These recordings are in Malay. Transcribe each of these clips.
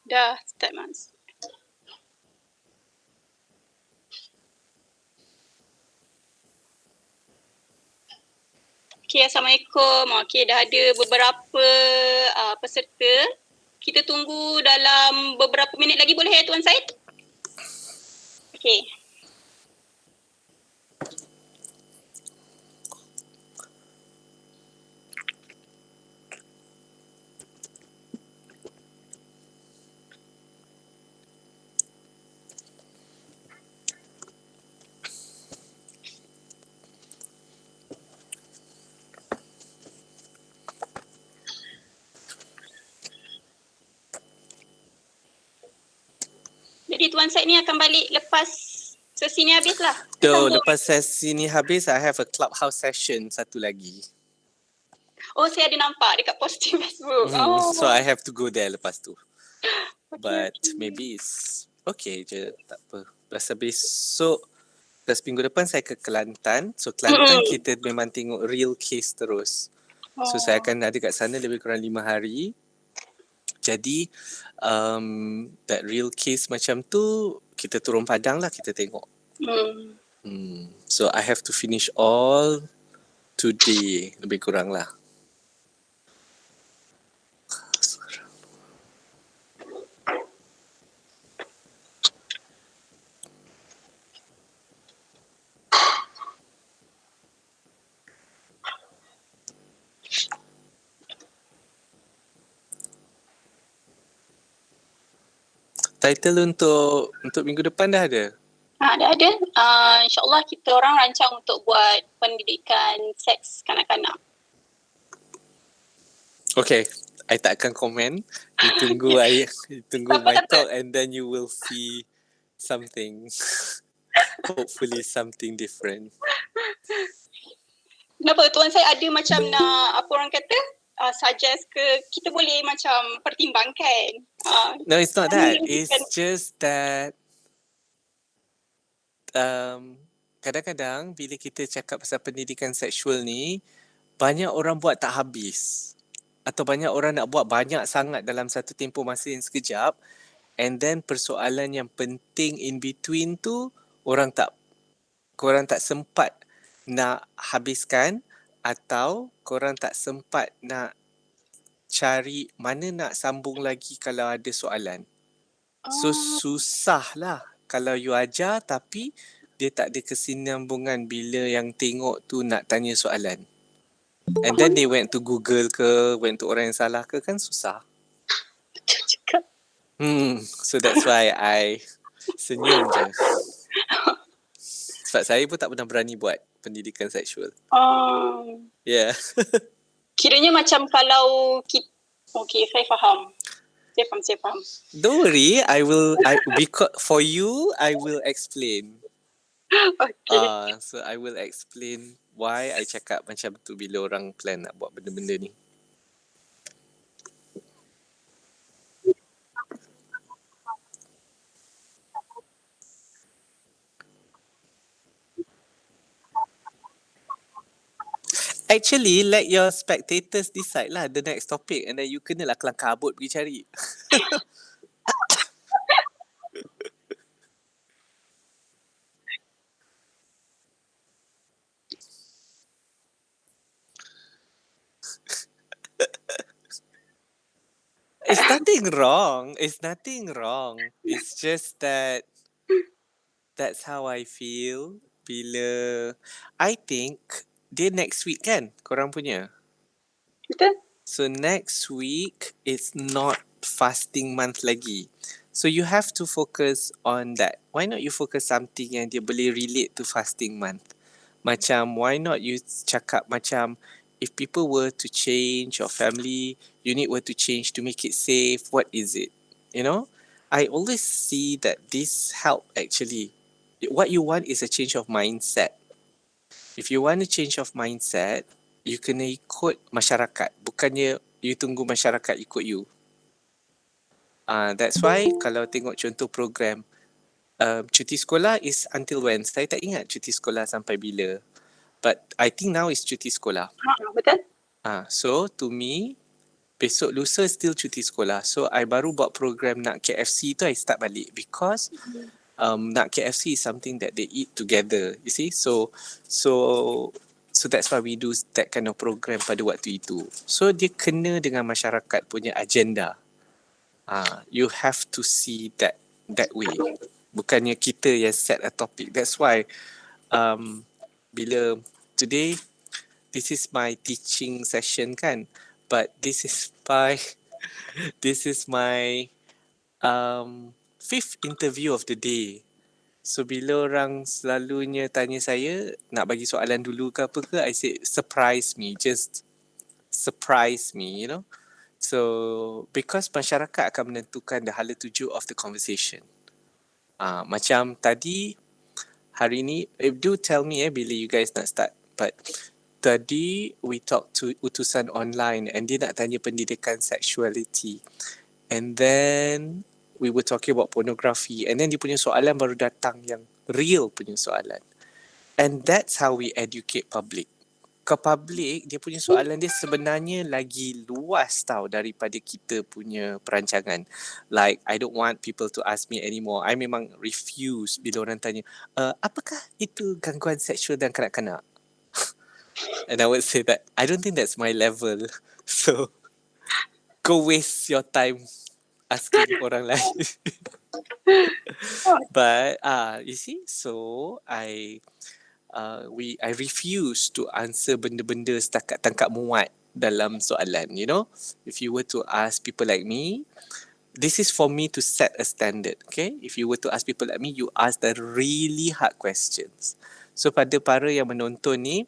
Dah start mas. Okay, Assalamualaikum. Okay, dah ada beberapa peserta. Kita tunggu dalam beberapa minit lagi, boleh ya Tuan Syed? Okay. Jadi Tuan Syed ni akan balik lepas sesi ni habis lah. So, lepas sesi ni habis, I have a clubhouse session satu lagi. Oh, saya ada nampak dekat posting Facebook. So, I have to go there lepas tu. Okay, But maybe it's okay je, tak apa. Lepas besok, lepas minggu depan saya ke Kelantan. So, Kelantan kita memang tengok real case terus. So, saya akan ada kat sana lebih kurang 5 hari. Jadi, that real case macam tu, kita turun padang lah, kita tengok. So, I have to finish all today, lebih kurang lah. Title untuk minggu depan dah ada? Dah ada. InsyaAllah kita orang rancang untuk buat pendidikan seks kanak-kanak. Okay, I tak akan komen. You tunggu my talk and then you will see something. Hopefully something different. Kenapa Tuan saya ada macam nak, apa orang kata, suggest ke kita boleh macam pertimbangkan? No, it's not that. It's just that kadang-kadang bila kita cakap pasal pendidikan seksual ni, banyak orang buat tak habis. Atau banyak orang nak buat banyak sangat dalam satu tempoh masa yang sekejap. And then persoalan yang penting in between tu, korang tak sempat nak habiskan atau korang tak sempat nak cari mana nak sambung lagi kalau ada soalan. So susah lah kalau you ajar tapi dia tak ada kesinambungan bila yang tengok tu nak tanya soalan. And then they went to Google ke, went to orang yang salah ke, kan susah. So that's why I senyum je. Sebab saya pun tak pernah berani buat pendidikan seksual. Yeah. Kiranya macam kalau kita, okay, saya faham. Saya faham. Don't worry, for you, I will explain. Okay. So I will explain why I cakap macam tu bila orang plan nak buat benda-benda ni. Actually, let your spectators decide lah the next topic and then you kenalah kelang kabut pergi cari. It's nothing wrong. It's just that that's how I feel bila I think dia next week kan korang punya. Betul? So next week it's not fasting month lagi. So you have to focus on that. Why not you focus something yang dia boleh relate to fasting month? Macam why not you cakap macam if people were to change, your family unit were to change to make it safe, what is it? You know? I always see that this help actually. What you want is a change of mindset. If you want a change of mindset, you kena ikut masyarakat. Bukannya you tunggu masyarakat ikut you. That's why kalau tengok contoh program, cuti sekolah is until when? Saya tak ingat cuti sekolah sampai bila. But I think now is cuti sekolah. Betul. So to me, Besok lusa still cuti sekolah. So I baru buat program nak KFC tu, I start balik because nak KFC is something that they eat together, you see. So that's why we do that kind of program pada waktu itu. So dia kena dengan masyarakat punya agenda. You have to see that way. Bukannya kita yang set a topic. That's why bila today this is my teaching session kan, but this is my fifth interview of the day. So bila orang selalunya tanya saya nak bagi soalan dulu ke apa ke, I say surprise me, just surprise me, you know. So because masyarakat akan menentukan the hala tuju of the conversation. Macam tadi hari ni, do tell me bila you guys nak start. But tadi we talk to utusan online and dia nak tanya pendidikan sexuality. And then we were talking about pornography. And then dia punya soalan baru datang yang real punya soalan. And that's how we educate public. Ke public, dia punya soalan dia sebenarnya lagi luas tau daripada kita punya perancangan. Like, I don't want people to ask me anymore. I memang refuse bila orang tanya, apakah itu gangguan seksual dan kanak-kanak? And I would say that, I don't think that's my level. So, go waste your time asking orang lain. But, you see, so I refuse to answer benda-benda setakat tangkap muat dalam soalan, you know. If you were to ask people like me, this is for me to set a standard, okay. If you were to ask people like me, you ask the really hard questions. So pada para yang menonton ni,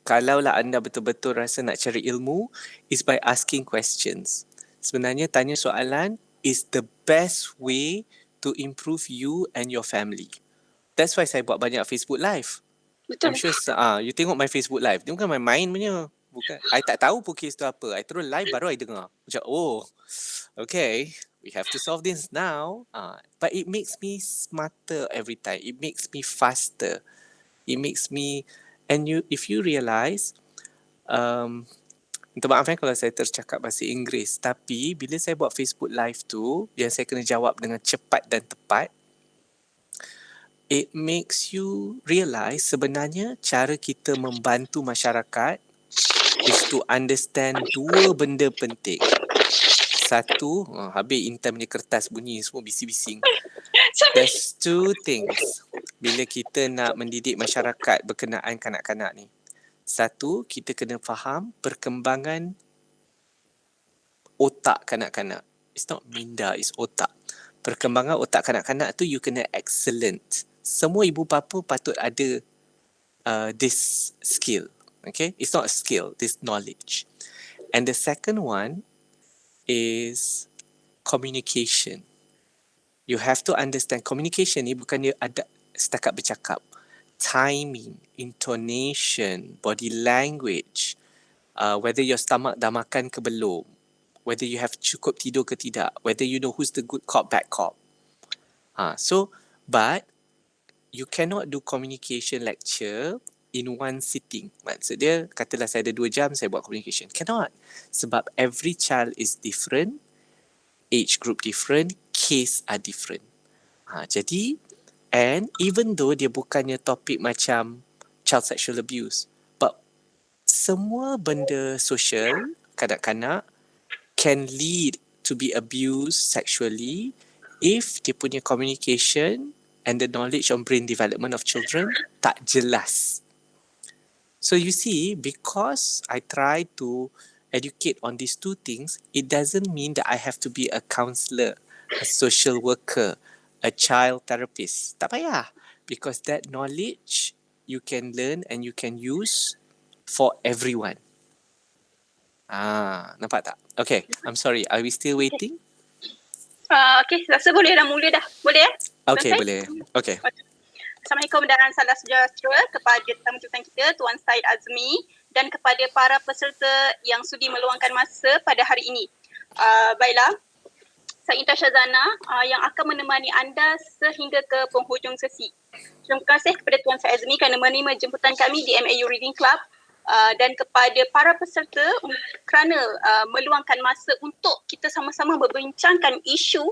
kalaulah anda betul-betul rasa nak cari ilmu, is by asking questions. Sebenarnya tanya soalan is the best way to improve you and your family. That's why saya buat banyak Facebook Live. Betul. I'm sure you tengok my Facebook Live. Dia bukan main-main punya. Bukan. I tak tahu pun kes tu apa. I terus live baru I dengar. Macam, oh, okay. We have to solve this now. But it makes me smarter every time. It makes me faster. It makes me... And if you realise, minta maaf kalau saya tercakap bahasa Inggeris. Tapi bila saya buat Facebook Live tu, yang saya kena jawab dengan cepat dan tepat, it makes you realise sebenarnya cara kita membantu masyarakat is to understand dua benda penting. Satu, habis Intan punya kertas bunyi semua bising-bising. There's two things bila kita nak mendidik masyarakat berkenaan kanak-kanak ni. Satu, kita kena faham perkembangan otak kanak-kanak. It's not minda, it's otak. Perkembangan otak kanak-kanak tu you kena excellent. Semua ibu bapa patut ada this skill. Okay? It's not a skill, this knowledge. And the second one is communication. You have to understand communication ni bukan dia ada setakat bercakap. Timing, intonation, body language, whether your stomach dah makan ke belum, whether you have cukup tidur ke tidak, whether you know who's the good cop, bad cop. But you cannot do communication lecture in one sitting. Maksud dia, katalah saya ada 2 jam, saya buat communication. Cannot. Sebab every child is different, age group different, case are different. Jadi, and even though dia bukannya topik macam child sexual abuse, but semua benda sosial, kanak-kanak, can lead to be abused sexually if dia punya communication and the knowledge on brain development of children tak jelas. So you see, because I try to educate on these two things, it doesn't mean that I have to be a counsellor, a social worker, a child therapist. Tak payah. Because that knowledge you can learn and you can use for everyone. Nampak tak? Okay, I'm sorry. Are we still waiting? Okay, rasa boleh dah mula dah. Boleh ya? Okay, boleh. Okay. Assalamualaikum dan salam sejahtera kepada tetamu-tetamu kita, Tuan Syed Azmi, dan kepada para peserta yang sudi meluangkan masa pada hari ini. Baiklah, saya Intan Syazana yang akan menemani anda sehingga ke penghujung sesi. Terima kasih kepada Tuan Syed Azmi kerana menerima jemputan kami di MAU Reading Club dan kepada para peserta kerana meluangkan masa untuk kita sama-sama membincangkan isu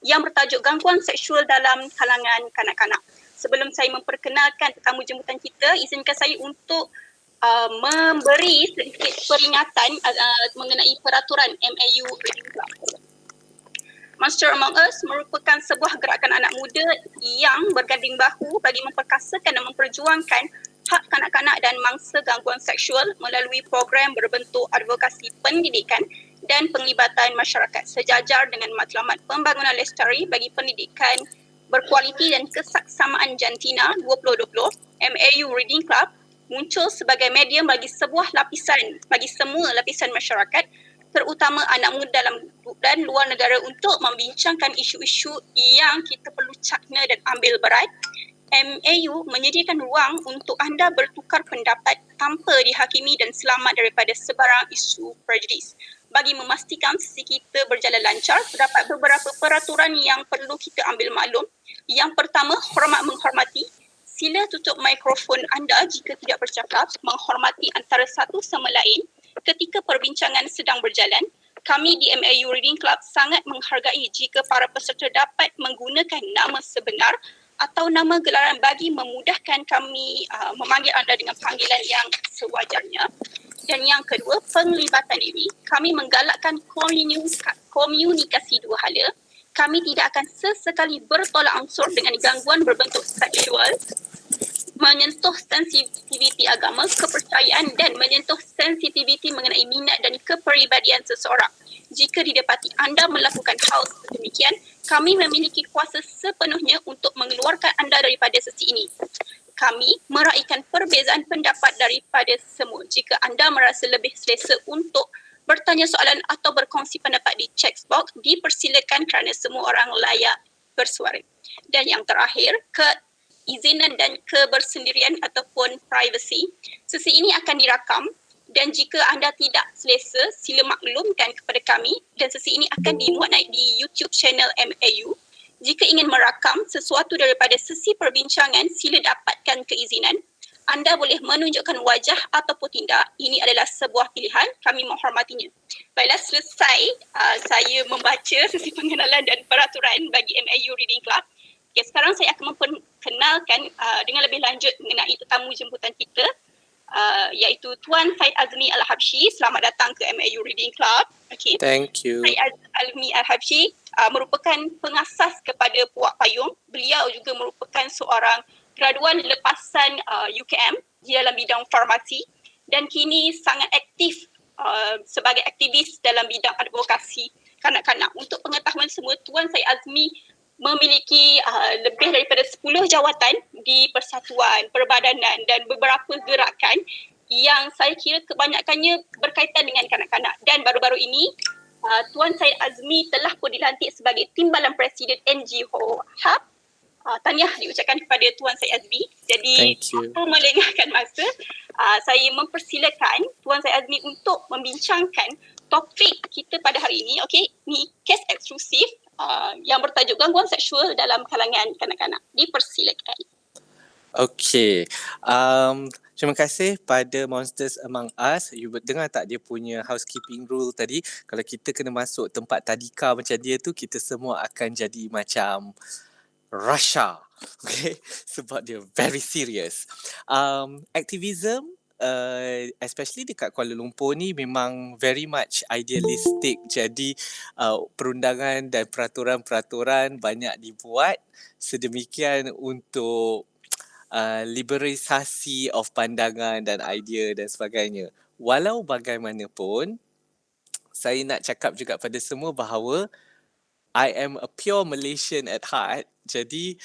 yang bertajuk gangguan seksual dalam kalangan kanak-kanak. Sebelum saya memperkenalkan tetamu jemputan kita, izinkan saya untuk memberi sedikit peringatan mengenai peraturan MAU Reading Club. Monster Among Us merupakan sebuah gerakan anak muda yang berganding bahu bagi memperkasakan dan memperjuangkan hak kanak-kanak dan mangsa gangguan seksual melalui program berbentuk advokasi pendidikan dan penglibatan masyarakat sejajar dengan matlamat pembangunan lestari bagi pendidikan berkualiti dan kesaksamaan jantina 2020. MAU Reading Club muncul sebagai medium bagi semua lapisan masyarakat, terutama anak muda dalam dan luar negara untuk membincangkan isu-isu yang kita perlu cakna dan ambil berat. MAU menyediakan ruang untuk anda bertukar pendapat tanpa dihakimi dan selamat daripada sebarang isu prejudis. Bagi memastikan sesi kita berjalan lancar, terdapat beberapa peraturan yang perlu kita ambil maklum. Yang pertama, hormat menghormati. Sila tutup mikrofon anda jika tidak bercakap, menghormati antara satu sama lain ketika perbincangan sedang berjalan. Kami di MAU Reading Club sangat menghargai jika para peserta dapat menggunakan nama sebenar atau nama gelaran bagi memudahkan kami memanggil anda dengan panggilan yang sewajarnya. Dan yang kedua, penglibatan diri. Kami menggalakkan komunikasi dua hala. Kami tidak akan sesekali bertolak ansur dengan gangguan berbentuk seksual, menyentuh sensitiviti agama, kepercayaan dan menyentuh sensitiviti mengenai minat dan kepribadian seseorang. Jika didapati anda melakukan hal sedemikian, kami memiliki kuasa sepenuhnya untuk mengeluarkan anda daripada sesi ini. Kami meraihkan perbezaan pendapat daripada semua. Jika anda merasa lebih selesa untuk bertanya soalan atau berkongsi pendapat di chat box, dipersilakan kerana semua orang layak bersuara. Dan yang terakhir, keizinan dan kebersendirian ataupun privacy. Sesi ini akan dirakam dan jika anda tidak selesa, sila maklumkan kepada kami dan sesi ini akan dimuat naik di YouTube channel MAU. Jika ingin merakam sesuatu daripada sesi perbincangan, sila dapatkan keizinan. Anda boleh menunjukkan wajah ataupun tindak. Ini adalah sebuah pilihan. Kami menghormatinya. Baiklah, selesai saya membaca sesi pengenalan dan peraturan bagi MAU Reading Club. Okay, sekarang saya akan memperkenalkan dengan lebih lanjut mengenai tetamu jemputan kita, iaitu Tuan Syed Azmi Al-Habsyi. Selamat datang ke MAU Reading Club. Okay. Thank you. Syed Azmi Al-Habsyi merupakan pengasas kepada Puak Payung. Beliau juga merupakan seorang graduan lepasan UKM di dalam bidang farmasi dan kini sangat aktif sebagai aktivis dalam bidang advokasi kanak-kanak. Untuk pengetahuan semua, Tuan Syed Azmi memiliki lebih daripada 10 jawatan di persatuan, perbadanan dan beberapa gerakan yang saya kira kebanyakannya berkaitan dengan kanak-kanak. Dan baru-baru ini, Tuan Syed Azmi telah pun dilantik sebagai Timbalan Presiden NGO Hub. Tahniah diucapkan kepada Tuan Syed Azmi. Jadi, tanpa melengahkan masa, saya mempersilakan Tuan Syed Azmi untuk membincangkan topik kita pada hari ini. Okey, ni kes eksklusif yang bertajuk gangguan seksual dalam kalangan kanak-kanak. Dipersilakan. Okey. Terima kasih pada Monsters Among Us. You dengar tak dia punya housekeeping rule tadi? Kalau kita kena masuk tempat tadika macam dia tu, kita semua akan jadi macam Russia. Okay? Sebab dia very serious. Activism, especially dekat Kuala Lumpur ni memang very much idealistic. Jadi perundangan dan peraturan-peraturan banyak dibuat sedemikian untuk liberalisasi of pandangan dan idea dan sebagainya. Walau bagaimanapun, saya nak cakap juga pada semua bahawa I am a pure Malaysian at heart. Jadi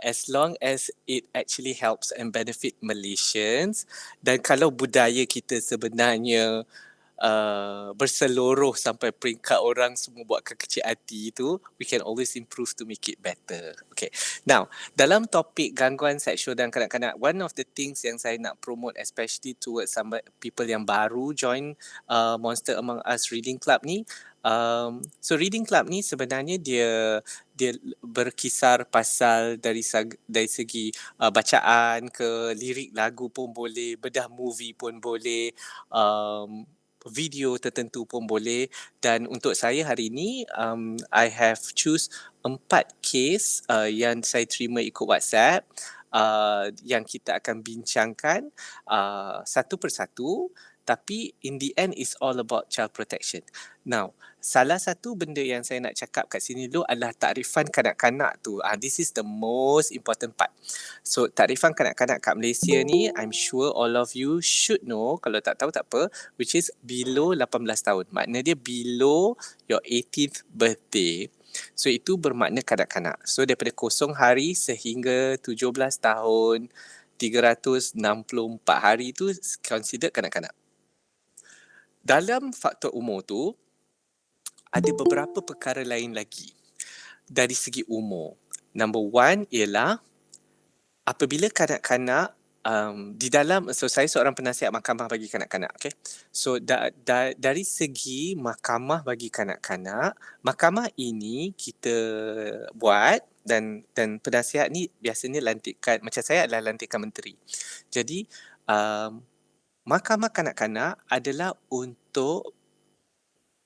as long as it actually helps and benefit Malaysians, dan kalau budaya kita sebenarnya berseluruh sampai peringkat orang semua buatkan kecil hati tu, we can always improve to make it better. Okay. Now, dalam topik gangguan seksual dan kanak-kanak, one of the things yang saya nak promote especially towards some people yang baru join Monster Among Us Reading Club ni, so Reading Club ni sebenarnya dia berkisar pasal dari segi bacaan ke, lirik lagu pun boleh, bedah movie pun boleh, video tertentu pun boleh. Dan untuk saya hari ni, I have choose 4 kes yang saya terima ikut WhatsApp, yang kita akan bincangkan satu persatu, tapi in the end is all about child protection. Now, salah satu benda yang saya nak cakap kat sini dulu adalah takrifan kanak-kanak tu. This is the most important part. So, takrifan kanak-kanak kat Malaysia ni, I'm sure all of you should know. Kalau tak tahu tak apa, which is below 18 tahun. Maknanya dia below your 18th birthday. So, itu bermakna kanak-kanak. So, daripada 0 hari sehingga 17 tahun, 364 hari tu considered kanak-kanak. Dalam faktor umur tu, ada beberapa perkara lain lagi dari segi umur. Number one ialah apabila kanak-kanak di dalam, so saya seorang penasihat mahkamah bagi kanak-kanak, okay? So dari segi mahkamah bagi kanak-kanak, mahkamah ini kita buat dan penasihat ni biasanya lantikan, macam saya adalah lantikan menteri. Jadi mahkamah kanak-kanak adalah untuk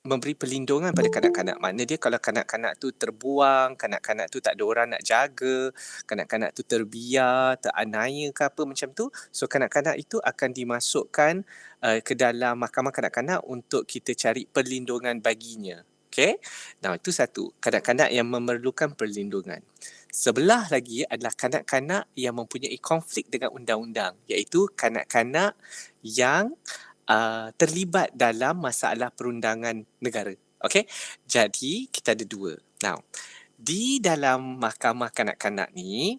memberi perlindungan pada kanak-kanak. Maknanya dia kalau kanak-kanak tu terbuang, kanak-kanak tu tak ada orang nak jaga, kanak-kanak tu terbiar, teraniaya ke apa macam tu, so kanak-kanak itu akan dimasukkan ke dalam mahkamah kanak-kanak untuk kita cari perlindungan baginya. Okay? Nah, itu satu. Kanak-kanak yang memerlukan perlindungan. Sebelah lagi adalah kanak-kanak yang mempunyai konflik dengan undang-undang, iaitu kanak-kanak yang terlibat dalam masalah perundangan negara. Okay? Jadi, kita ada 2. Now, di dalam mahkamah kanak-kanak ni,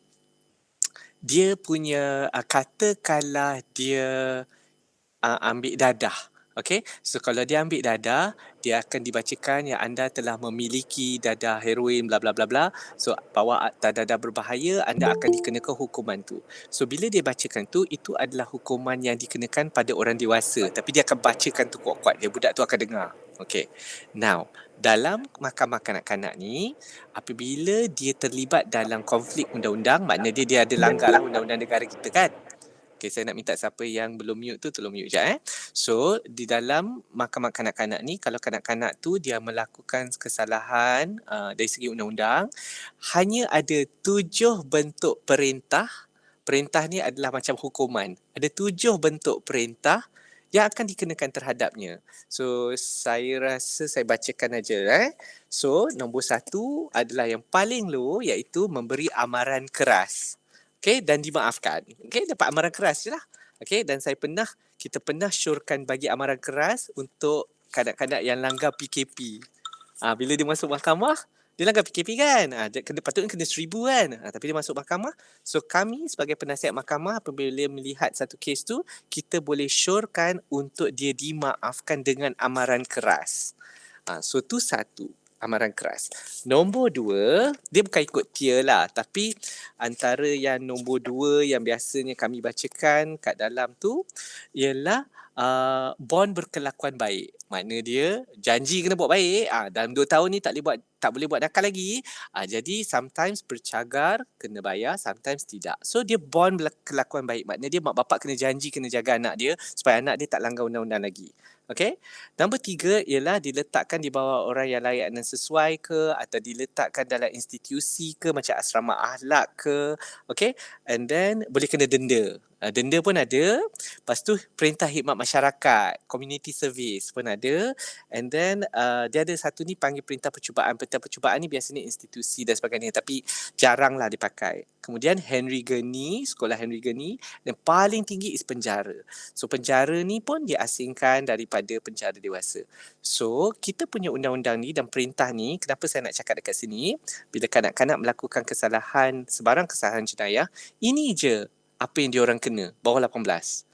dia punya, katakanlah dia ambil dadah. Okay? So, kalau dia ambil dadah, dia akan dibacakan yang anda telah memiliki dadah heroin, bla bla bla bla. So, bawa dadah berbahaya, anda akan dikenakan hukuman tu. So, bila dia bacakan tu, itu adalah hukuman yang dikenakan pada orang dewasa. Tapi dia akan bacakan tu kuat-kuat. Dia budak tu akan dengar. Okay. Now, dalam mahkamah kanak-kanak ni, apabila dia terlibat dalam konflik undang-undang, maknanya dia ada langgar undang-undang negara kita kan? Okay, saya nak minta siapa yang belum mute tu tolong mute sekejap. So, di dalam mahkamah kanak-kanak ni, kalau kanak-kanak tu dia melakukan kesalahan dari segi undang-undang, hanya ada 7 bentuk perintah. Perintah ni adalah macam hukuman. Ada 7 bentuk perintah yang akan dikenakan terhadapnya. So, saya rasa saya bacakan aja. So, nombor 1 adalah yang paling low, iaitu memberi amaran keras. Okay, dan dimaafkan. Okay, dapat amaran keras je lah. Okay, dan kita pernah syorkan bagi amaran keras untuk kanak-kanak yang langgar PKP. Bila dia masuk mahkamah, dia langgar PKP kan? Patutnya kena 1,000 kan? Tapi dia masuk mahkamah. So, kami sebagai penasihat mahkamah apabila melihat satu kes tu, kita boleh syorkan untuk dia dimaafkan dengan amaran keras. So, tu satu. Amaran keras. Nombor 2, dia bukan ikut tier lah, tapi antara yang nombor 2 yang biasanya kami bacakan kat dalam tu ialah bond berkelakuan baik. Makna dia janji kena buat baik. Dalam 2 tahun ni tak boleh buat nakal lagi. Jadi sometimes bercagar kena bayar, sometimes tidak. So dia bond berkelakuan baik. Makna dia mak bapak kena janji kena jaga anak dia supaya anak dia tak langgar undang-undang lagi. Okay. Nombor 3 ialah diletakkan di bawah orang yang layak dan sesuai ke, atau diletakkan dalam institusi ke, macam asrama akhlak ke. Okay. And then boleh kena denda. Denda pun ada. Lepas tu perintah khidmat masyarakat, community service pun ada. And then dia ada satu ni panggil perintah percubaan. Perintah percubaan ni biasanya institusi dan sebagainya, tapi jaranglah dipakai. Kemudian Henry Gurney, sekolah Henry Gurney, dan paling tinggi is penjara. So penjara ni pun diasingkan daripada penjara dewasa. So kita punya undang-undang ni dan perintah ni, kenapa saya nak cakap dekat sini, bila kanak-kanak melakukan kesalahan, sebarang kesalahan jenayah, ini je apa yang diorang kena, bawah 18.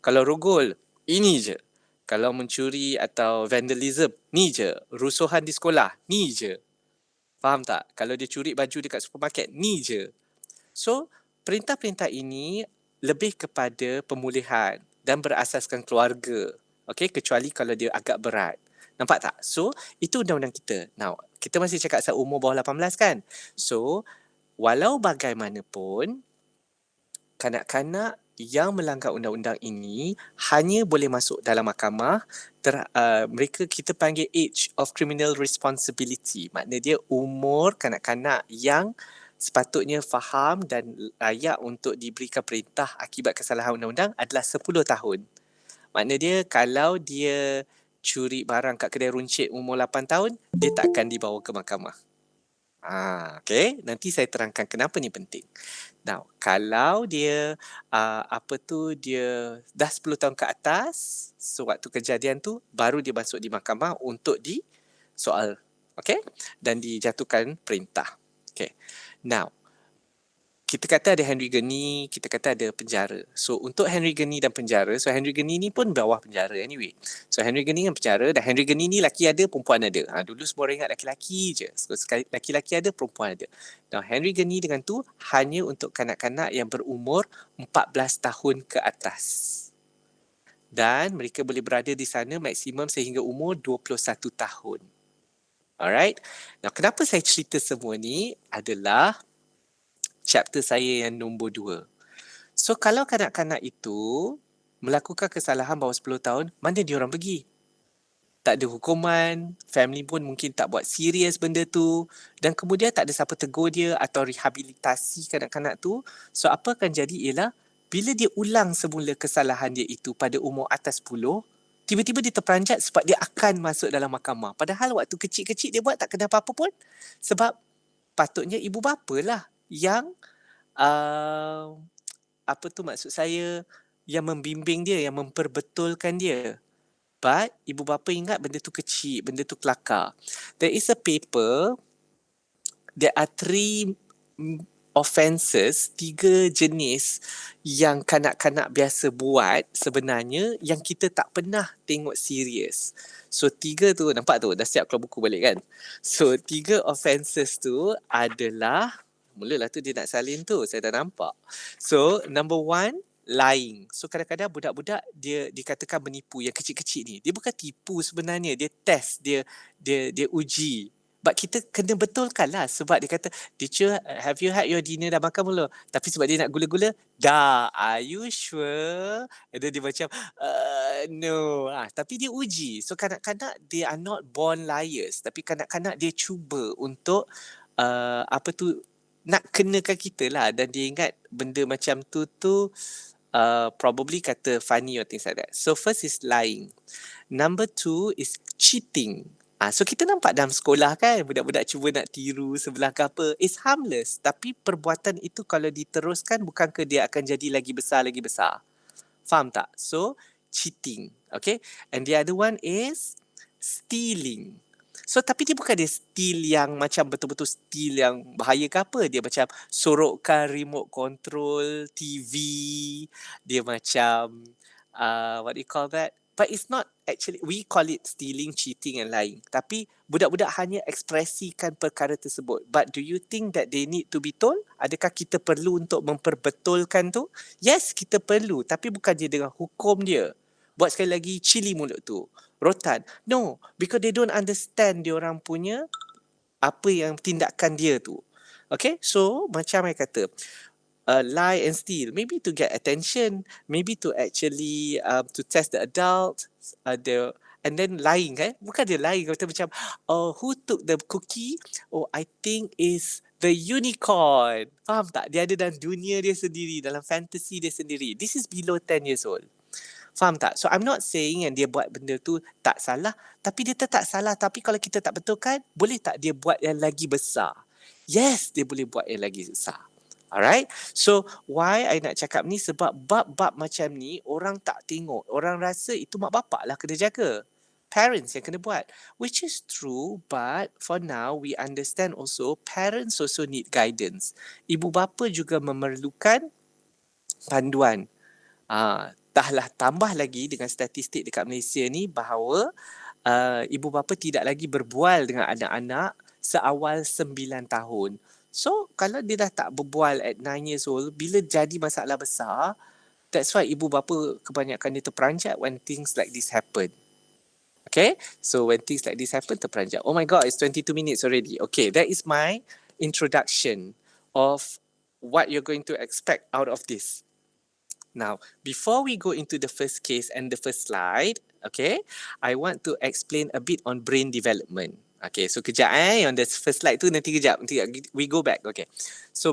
Kalau rogol, ini je. Kalau mencuri atau vandalism, ni je. Rusuhan di sekolah, ni je. Faham tak? Kalau dia curi baju dekat supermarket, ni je. So, perintah-perintah ini lebih kepada pemulihan dan berasaskan keluarga. Okay, kecuali kalau dia agak berat. Nampak tak? So, itu undang-undang kita. Now, kita masih cakap asal umur bawah 18 kan? So, walau bagaimanapun, kanak-kanak yang melanggar undang-undang ini hanya boleh masuk dalam mahkamah. Mereka kita panggil age of criminal responsibility. Maknanya dia umur kanak-kanak yang sepatutnya faham dan layak untuk diberikan perintah akibat kesalahan undang-undang adalah 10 tahun. Maknanya dia kalau dia curi barang kat kedai runcit umur 8 tahun, dia takkan dibawa ke mahkamah. Okay. Nanti saya terangkan kenapa ni penting. Now, kalau dia dia dah 10 tahun ke atas, sewaktu kejadian tu baru dia masuk di mahkamah untuk disoal, okay? Dan dijatuhkan perintah. Okay. Now, kita kata ada Henry Geni, kita kata ada penjara. So, untuk Henry Geni dan penjara, so Henry Geni ni pun bawah penjara anyway. So, Henry Geni kan penjara dan Henry Geni ni laki ada, perempuan ada. Dulu semua orang ingat laki-laki je. So, sekali laki-laki ada, perempuan ada. Now, Henry Geni dengan tu hanya untuk kanak-kanak yang berumur 14 tahun ke atas. Dan mereka boleh berada di sana maksimum sehingga umur 21 tahun. Alright? Now, kenapa saya cerita semua ni adalah chapter saya yang nombor 2. So, kalau kanak-kanak itu melakukan kesalahan bawah 10 tahun, mana dia orang pergi? Tak ada hukuman, family pun mungkin tak buat serius benda tu dan kemudian tak ada siapa tegur dia atau rehabilitasi kanak-kanak tu. So, apa akan jadi ialah bila dia ulang semula kesalahan dia itu pada umur atas 10, tiba-tiba dia terperanjat sebab dia akan masuk dalam mahkamah. Padahal waktu kecil-kecil dia buat tak kena apa-apa pun. Sebab patutnya ibu bapa lah yang apa tu maksud saya, yang membimbing dia, yang memperbetulkan dia. But ibu bapa ingat benda tu kecil, benda tu kelakar. There is a paper, there are 3 offences, 3 jenis yang kanak-kanak biasa buat sebenarnya yang kita tak pernah tengok serius. So 3 tu, nampak tu, dah siap keluar buku balik kan? So 3 offences tu adalah, mulalah tu dia nak salin tu, saya dah nampak. So number 1, lying. So kadang-kadang budak-budak dia dikatakan menipu yang kecil-kecil ni. Dia bukan tipu sebenarnya, dia test, dia uji. But kita kena betulkan lah sebab dia kata, teacher, have you had your dinner, dah makan belum? Tapi sebab dia nak gula-gula, dah, are you sure? And then dia macam, no. Tapi dia uji. So kanak-kanak, they are not born liars. Tapi kanak-kanak dia cuba untuk, nak kenakan kita lah. Dan dia ingat benda macam tu probably kata funny or things like that. So first is lying. Number 2 is cheating. So kita nampak dalam sekolah kan, budak-budak cuba nak tiru sebelah ke apa. It's harmless. Tapi perbuatan itu kalau diteruskan, bukankah dia akan jadi lagi besar? Faham tak? So, cheating. Okay? And the other one is stealing. So, tapi dia bukan dia steal yang macam betul-betul steal yang bahaya ke apa. Dia macam sorokkan remote control TV. Dia macam, what do you call that? But it's not actually, we call it stealing, cheating and lying. Tapi budak-budak hanya ekspresikan perkara tersebut. But do you think that they need to be told? Adakah kita perlu untuk memperbetulkan tu? Yes, kita perlu. Tapi bukan je dengan hukum dia. Buat sekali lagi, cili mulut tu. Rotan. No, because they don't understand diorang punya apa yang tindakan dia tu. Okay, so macam saya kata, lie and steal, maybe to get attention, maybe to actually to test the adult, and then lying kan, bukan dia lying kata macam, who took the cookie? I think is the unicorn. Faham tak? Dia ada dalam dunia dia sendiri, dalam fantasy dia sendiri. This is below 10 years old. Faham tak? So I'm not saying yang dia buat benda tu tak salah, tapi dia tetap salah. Tapi kalau kita tak betulkan, boleh tak dia buat yang lagi besar? Yes, dia boleh buat yang lagi besar. Alright, so why I nak cakap ni? Sebab bab-bab macam ni orang tak tengok. Orang rasa itu mak bapak lah kena jaga. Parents yang kena buat. Which is true, but for now we understand also parents also need guidance. Ibu bapa juga memerlukan panduan. tambah lagi dengan statistik dekat Malaysia ni bahawa ibu bapa tidak lagi berbual dengan anak-anak seawal 9 tahun. So, kalau dia dah tak berbual at 9 years old, bila jadi masalah besar, that's why ibu bapa kebanyakan dia terperanjat when things like this happen. Okay, so when things like this happen, terperanjat. Oh my God, it's 22 minutes already. Okay, that is my introduction of what you're going to expect out of this. Now, before we go into the first case and the first slide, okay, I want to explain a bit on brain development. Okay, so kejap on the first slide tu nanti we go back. Okay, so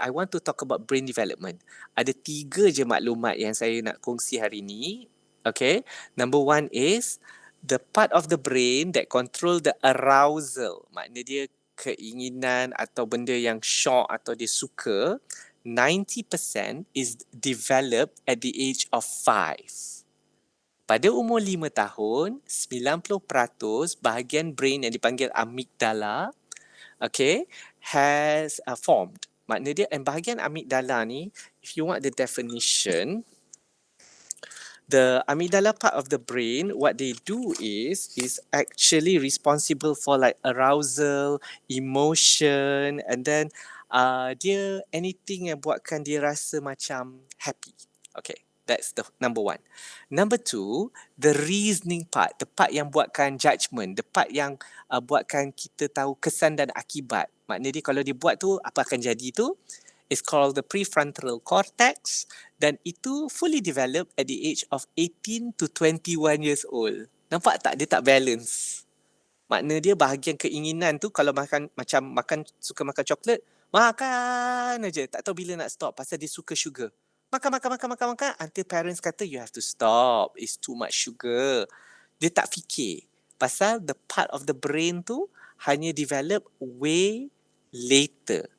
I want to talk about brain development. Ada 3 je maklumat yang saya nak kongsi hari ni. Okay, number 1 is the part of the brain that control the arousal. Maknanya dia keinginan atau benda yang shock atau dia suka. 90% is developed at the age of 5. Pada umur 5 tahun, 90% bahagian brain yang dipanggil amygdala, okay, has formed. Maknanya dia, bahagian amygdala ni, if you want the definition, the amygdala part of the brain, what they do is actually responsible for like arousal, emotion, and then dia anything yang buatkan dia rasa macam happy. Okay, that's the number 1. Number 2, the reasoning part, the part yang buatkan judgement, the part yang buatkan kita tahu kesan dan akibat. Maknanya dia kalau dia buat tu, apa akan jadi tu? It's called the prefrontal cortex, dan itu fully developed at the age of 18 to 21 years old. Nampak tak? Dia tak balance. Makna dia bahagian keinginan tu kalau suka makan coklat, makan aja. Tak tahu bila nak stop pasal dia suka sugar. Makan until parents kata you have to stop. It's too much sugar. Dia tak fikir. Pasal the part of the brain tu hanya develop way later.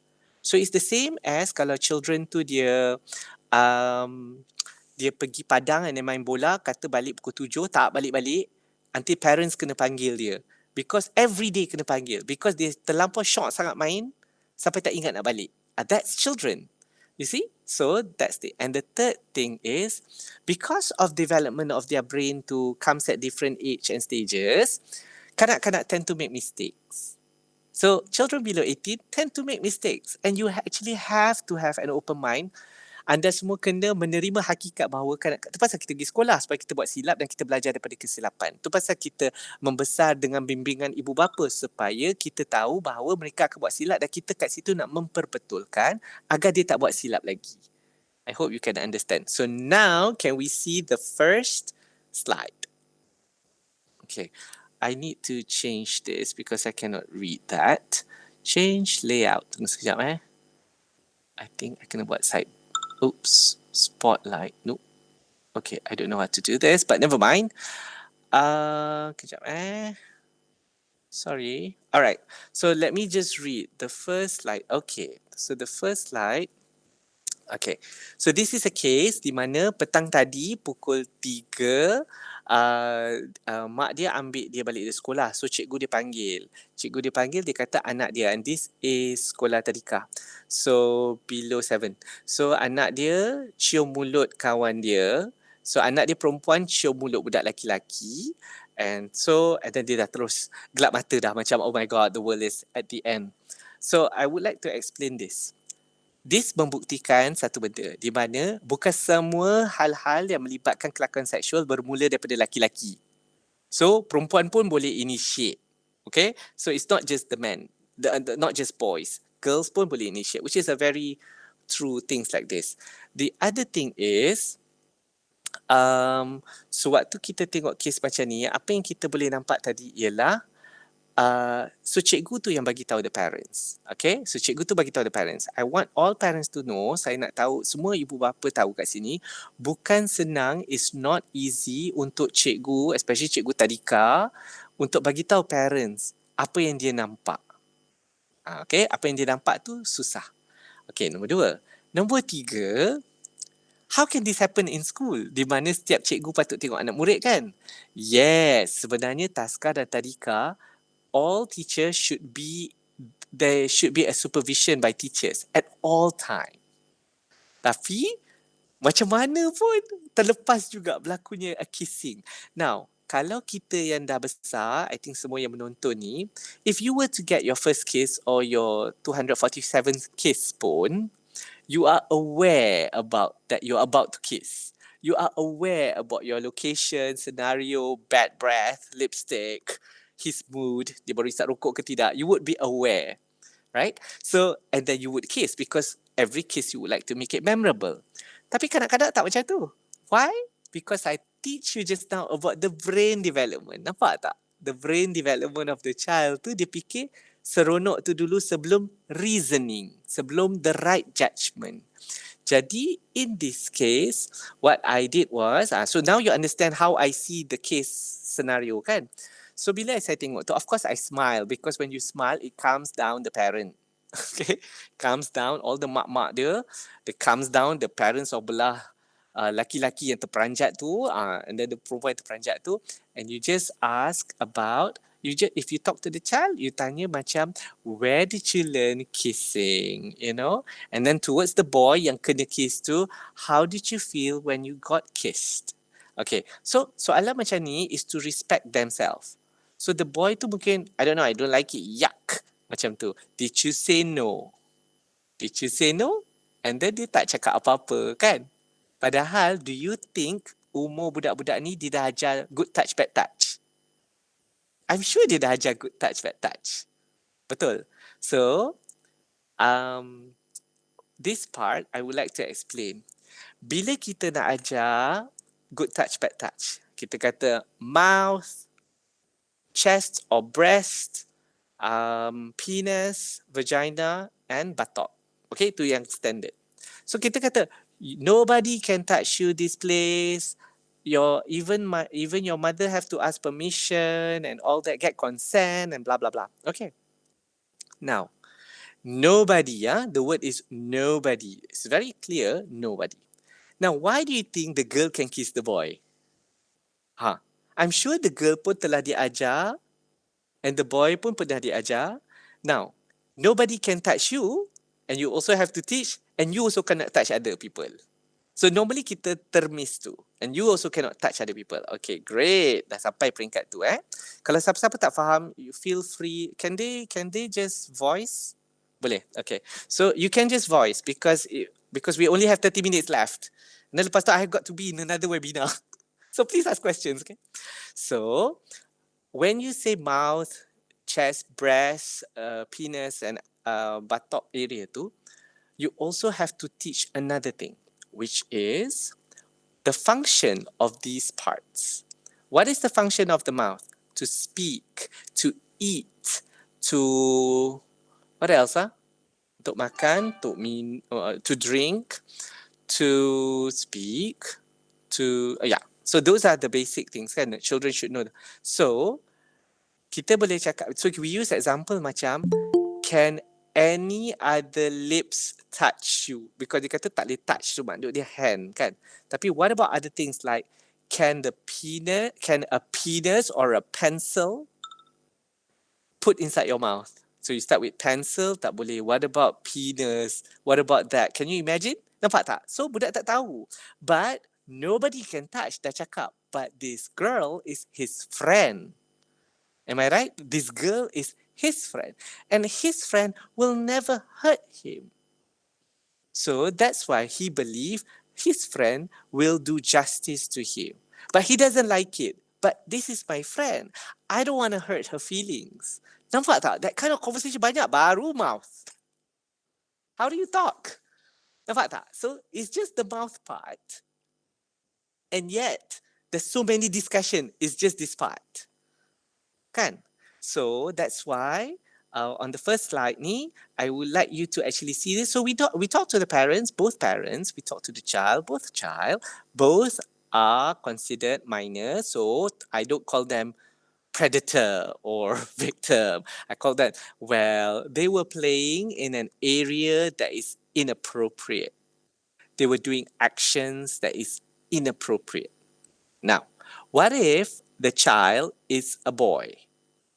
So it's the same as kalau children tu dia pergi padang dan dia main bola, kata balik pukul 7, tak balik-balik, nanti parents kena panggil dia. Because every day kena panggil. Because dia terlampau shock sangat main, sampai tak ingat nak balik. That's children. You see? So that's it. And the third thing is, because of development of their brain to comes at different age and stages, kanak-kanak tend to make mistakes. So children below 18 tend to make mistakes, and you actually have to have an open mind. Anda semua kena menerima hakikat bahawa tu pasal kita pergi sekolah supaya kita buat silap dan kita belajar daripada kesilapan. Tu pasal kita membesar dengan bimbingan ibu bapa supaya kita tahu bahawa mereka akan buat silap dan kita kat situ nak memperbetulkan agar dia tak buat silap lagi. I hope you can understand. So now can we see the first slide? Okay. I need to change this because I cannot read that. Change layout. Tunggu sekejap I think I kena buat side. Oops. Spotlight. Nope. Okay, I don't know how to do this, but never mind. Kejap Sorry. Alright. So let me just read the first slide. Okay. So the first slide. Okay, so this is a case di mana petang tadi pukul 3, mak dia ambil dia balik dari sekolah. So cikgu dia panggil. Dia kata anak dia, and this is sekolah tadika. So below 7. So anak dia cium mulut kawan dia. So anak dia perempuan cium mulut budak lelaki. And then dia dah terus gelap mata dah macam oh my god, the world is at the end. So I would like to explain this. This membuktikan satu benda di mana bukan semua hal-hal yang melibatkan kelakuan seksual bermula daripada laki-laki. So perempuan pun boleh initiate. Okay? So it's not just the men, not just boys. Girls pun boleh initiate, which is a very true things like this. The other thing is, sewaktu kita tengok kes macam ni, apa yang kita boleh nampak tadi ialah so cikgu tu yang bagi tahu the parents. Okay, so cikgu tu bagi tahu the parents. I want all parents to know, saya nak tahu semua ibu bapa tahu kat sini, bukan senang, it's not easy untuk cikgu, especially cikgu tadika, untuk bagi tahu parents apa yang dia nampak. Okay, apa yang dia nampak tu susah. Okay, nombor 2. Nombor 3, how can this happen in school? Di mana setiap cikgu patut tengok anak murid kan? Yes, sebenarnya taska dan tadika, all teachers there should be a supervision by teachers at all time. Tapi Macam mana pun terlepas juga berlakunya a kissing. Now, kalau kita yang dah besar, I think semua yang menonton ni, if you were to get your first kiss or your 247th kiss pun, you are aware about that you're about to kiss. You are aware about your location, scenario, bad breath, lipstick, his mood, dia baru isap rokok ke tidak. You would be aware, right? So, and then you would kiss because every kiss you would like to make it memorable. Tapi kadang-kadang tak macam tu. Why? Because I teach you just now about the brain development. Nampak tak? The brain development of the child tu dia fikir seronok tu dulu sebelum reasoning, sebelum the right judgment. Jadi in this case, what I did was, so now you understand how I see the case scenario kan? So bila saya tengok tu, of course I smile because when you smile, it calms down the parent. Okay, calms down all the mak-mak dia, it calms down the parents of belah laki-laki yang terperanjat tu, and then the perempuan yang terperanjat tu, and you just ask about, if you talk to the child, you tanya macam, where did you learn kissing, you know? And then towards the boy yang kena kiss tu, how did you feel when you got kissed? Okay, so soalan macam ni is to respect themselves. So the boy tu mungkin, I don't know, I don't like it, yuck, macam tu. Did you say no? Did you say no? And then dia tak cakap apa-apa kan? Padahal, do you think umur budak-budak ni dia dah ajar good touch, bad touch? I'm sure dia dah ajar good touch, bad touch. Betul? So, this part I would like to explain. Bila kita nak ajar good touch, bad touch, kita kata mouth, chest or breast, penis, vagina and buttock. Okay, itu yang standard. So kita kata nobody can touch you this place. Even your mother have to ask permission and all that, get consent and blah blah blah. Okay. Now, nobody, the word is nobody. It's very clear, nobody. Now, why do you think the girl can kiss the boy? I'm sure the girl pun telah diajar and the boy pun pernah diajar. Now, nobody can touch you and you also have to teach and you also cannot touch other people. So normally kita termis tu and you also cannot touch other people. Okay, great. Dah sampai peringkat tu Kalau siapa-siapa tak faham, you feel free. Can they just voice? Boleh. Okay. So you can just voice because we only have 30 minutes left. And then lepas tu I have got to be in another webinar. So please ask questions, okay? So when you say mouth, chest, breast, penis and buttock area tu, you also have to teach another thing, which is the function of these parts. What is the function of the mouth? To speak, to eat, to what else? Untuk makan, to drink, to speak, to So those are the basic things kan. Children should know. So kita boleh cakap. So we use example macam, can any other lips touch you? Because dia kata tak boleh touch tu maksud dia hand kan. Tapi what about other things like, can a penis or a pencil put inside your mouth? So you start with pencil, tak boleh. What about penis? What about that? Can you imagine? Nampak tak? So budak tak tahu. But nobody can touch, dah cakap. But this girl is his friend. Am I right? This girl is his friend. And his friend will never hurt him. So that's why he believes his friend will do justice to him. But he doesn't like it. But this is my friend. I don't want to hurt her feelings. Nampak tak? That kind of conversation banyak baru mouth. How do you talk? Nampak tak? So it's just the mouth part. And yet, there's so many discussion. It's just this part. Kan? So that's why on the first slide ni, I would like you to actually see this. So we talk to the parents, we talk to the child, both are considered minors. So I don't call them predator or victim. I call that, well, they were playing in an area that is inappropriate. They were doing actions that is inappropriate. Now, what if the child is a boy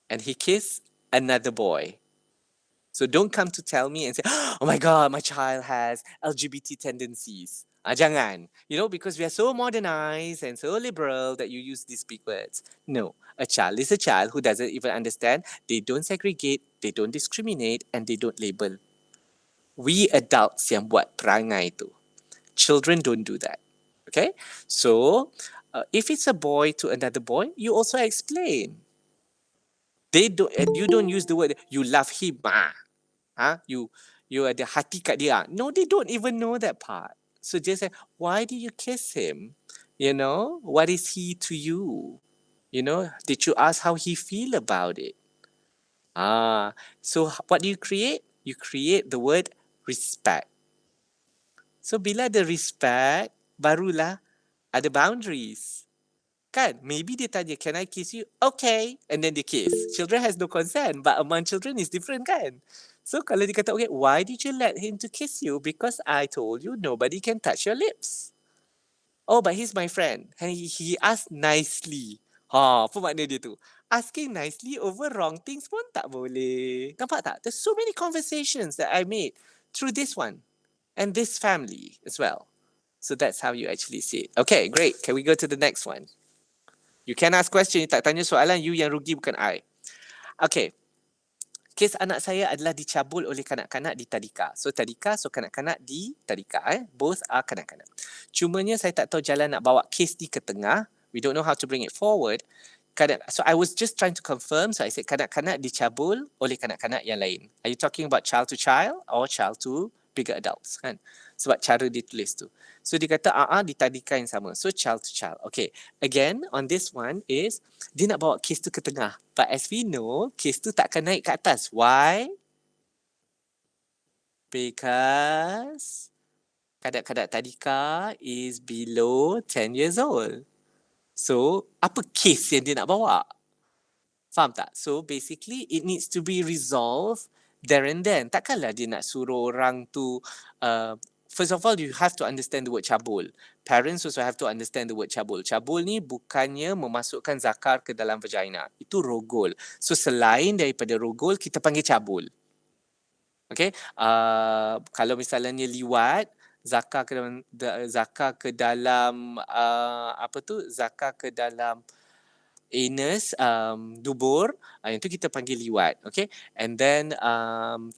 and he kissed another boy? So don't come to tell me and say, oh my God, my child has LGBT tendencies. Jangan. Because we are so modernized and so liberal that you use these big words. No. A child is a child who doesn't even understand. They don't segregate, they don't discriminate, and they don't label. We adults yang buat perangai tu. Children don't do that. Okay? So, if it's a boy to another boy, you also explain. They don't, and you don't use the word, you love him. You ada hati kat dia. No, they don't even know that part. So just say, why do you kiss him? What is he to you? Did you ask how he feel about it? So what do you create? You create the word respect. So bila ada respect, barulah ada boundaries. Kan? Maybe dia tanya, can I kiss you? Okay. And then they kiss. Children has no consent, but among children is different kan? So kalau dia kata, okay, why did you let him to kiss you? Because I told you nobody can touch your lips. Oh, but he's my friend. And he asked nicely. Apa makna dia tu? Asking nicely over wrong things pun tak boleh. Nampak tak? There's so many conversations that I made through this one. And this family as well. So that's how you actually see it. Okay, great. Can we go to the next one? You can ask question, you tak tanya soalan, you yang rugi bukan I. Okay. Kes anak saya adalah dicabul oleh kanak-kanak di tadika. So tadika, so kanak-kanak di tadika. Both are kanak-kanak. Cumanya saya tak tahu jalan nak bawa kes ni ke tengah. We don't know how to bring it forward. So I was just trying to confirm. So I said kanak-kanak dicabul oleh kanak-kanak yang lain. Are you talking about child to child or child to bigger adults? Kan? Sebab cara dia tulis tu. So dia kata di tadika yang sama. So child to child. Okay. Again, on this one is dia nak bawa kes tu ke tengah. But as we know, kes tu tak akan naik ke atas. Why? Because kanak-kanak tadika is below 10 years old. So, apa kes yang dia nak bawa? Faham tak? So, basically, it needs to be resolved there and then. Takkanlah dia nak suruh orang tu first of all, you have to understand the word cabul. Parents also have to understand the word cabul. Cabul ni bukannya memasukkan zakar ke dalam vagina. Itu rogol. So, selain daripada rogol, kita panggil cabul. Okay? Kalau misalnya liwat, zakar ke dalam, zakar ke dalam anus, dubur, yang tu kita panggil liwat. Okay? And then,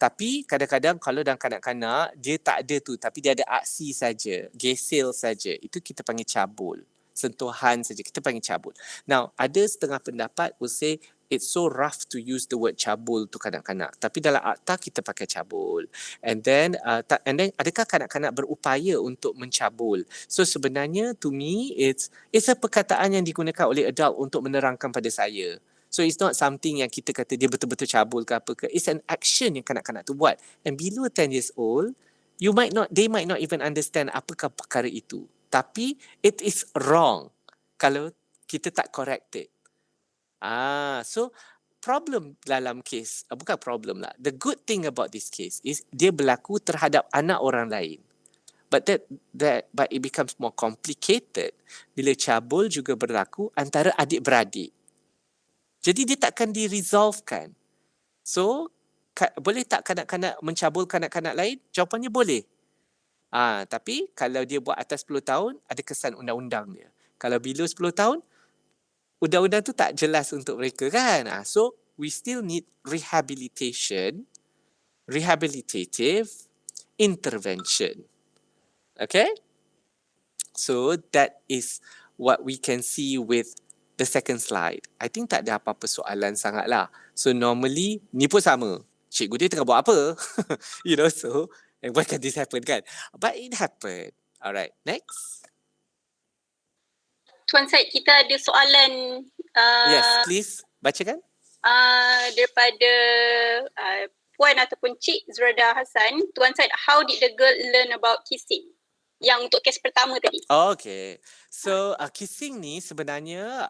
tapi kadang-kadang kalau dalam kanak-kanak, dia tak ada tu. Tapi dia ada aksi saja, gesil saja. Itu kita panggil cabul. Sentuhan saja, kita panggil cabul. Now, ada setengah pendapat will say, it's so rough to use the word cabul tu kanak-kanak. Tapi dalam akta kita pakai cabul. And then adakah kanak-kanak berupaya untuk mencabul? So sebenarnya to me it's a perkataan yang digunakan oleh adult untuk menerangkan pada saya. So it's not something yang kita kata dia betul-betul cabul ke apa ke. It's an action yang kanak-kanak tu buat. And below 10 years old, they might not even understand apakah perkara itu. Tapi it is wrong kalau kita tak correct it. So problem dalam kes, bukan problem lah. The good thing about this case is dia berlaku terhadap anak orang lain. But it becomes more complicated bila cabul juga berlaku antara adik-beradik. Jadi dia takkan diresolvekan. So boleh tak kanak-kanak mencabul kanak-kanak lain? Jawapannya boleh. Tapi kalau dia buat atas 10 tahun, ada kesan undang-undang dia. Kalau below 10 tahun, undang-undang tu tak jelas untuk mereka kan. So, we still need rehabilitative intervention. Okay? So, that is what we can see with the second slide. I think tak ada apa-apa soalan sangat lah. So, normally, ni pun sama. Cikgu dia tengah buat apa? So, and why can this happen kan? But it happened. Alright, next. Tuan Syed, kita ada soalan Yes, please. Bacakan. Daripada Puan ataupun Cik Zurada Hassan. Tuan Syed, how did the girl learn about kissing? Yang untuk kes pertama tadi. Okay. So, kissing ni sebenarnya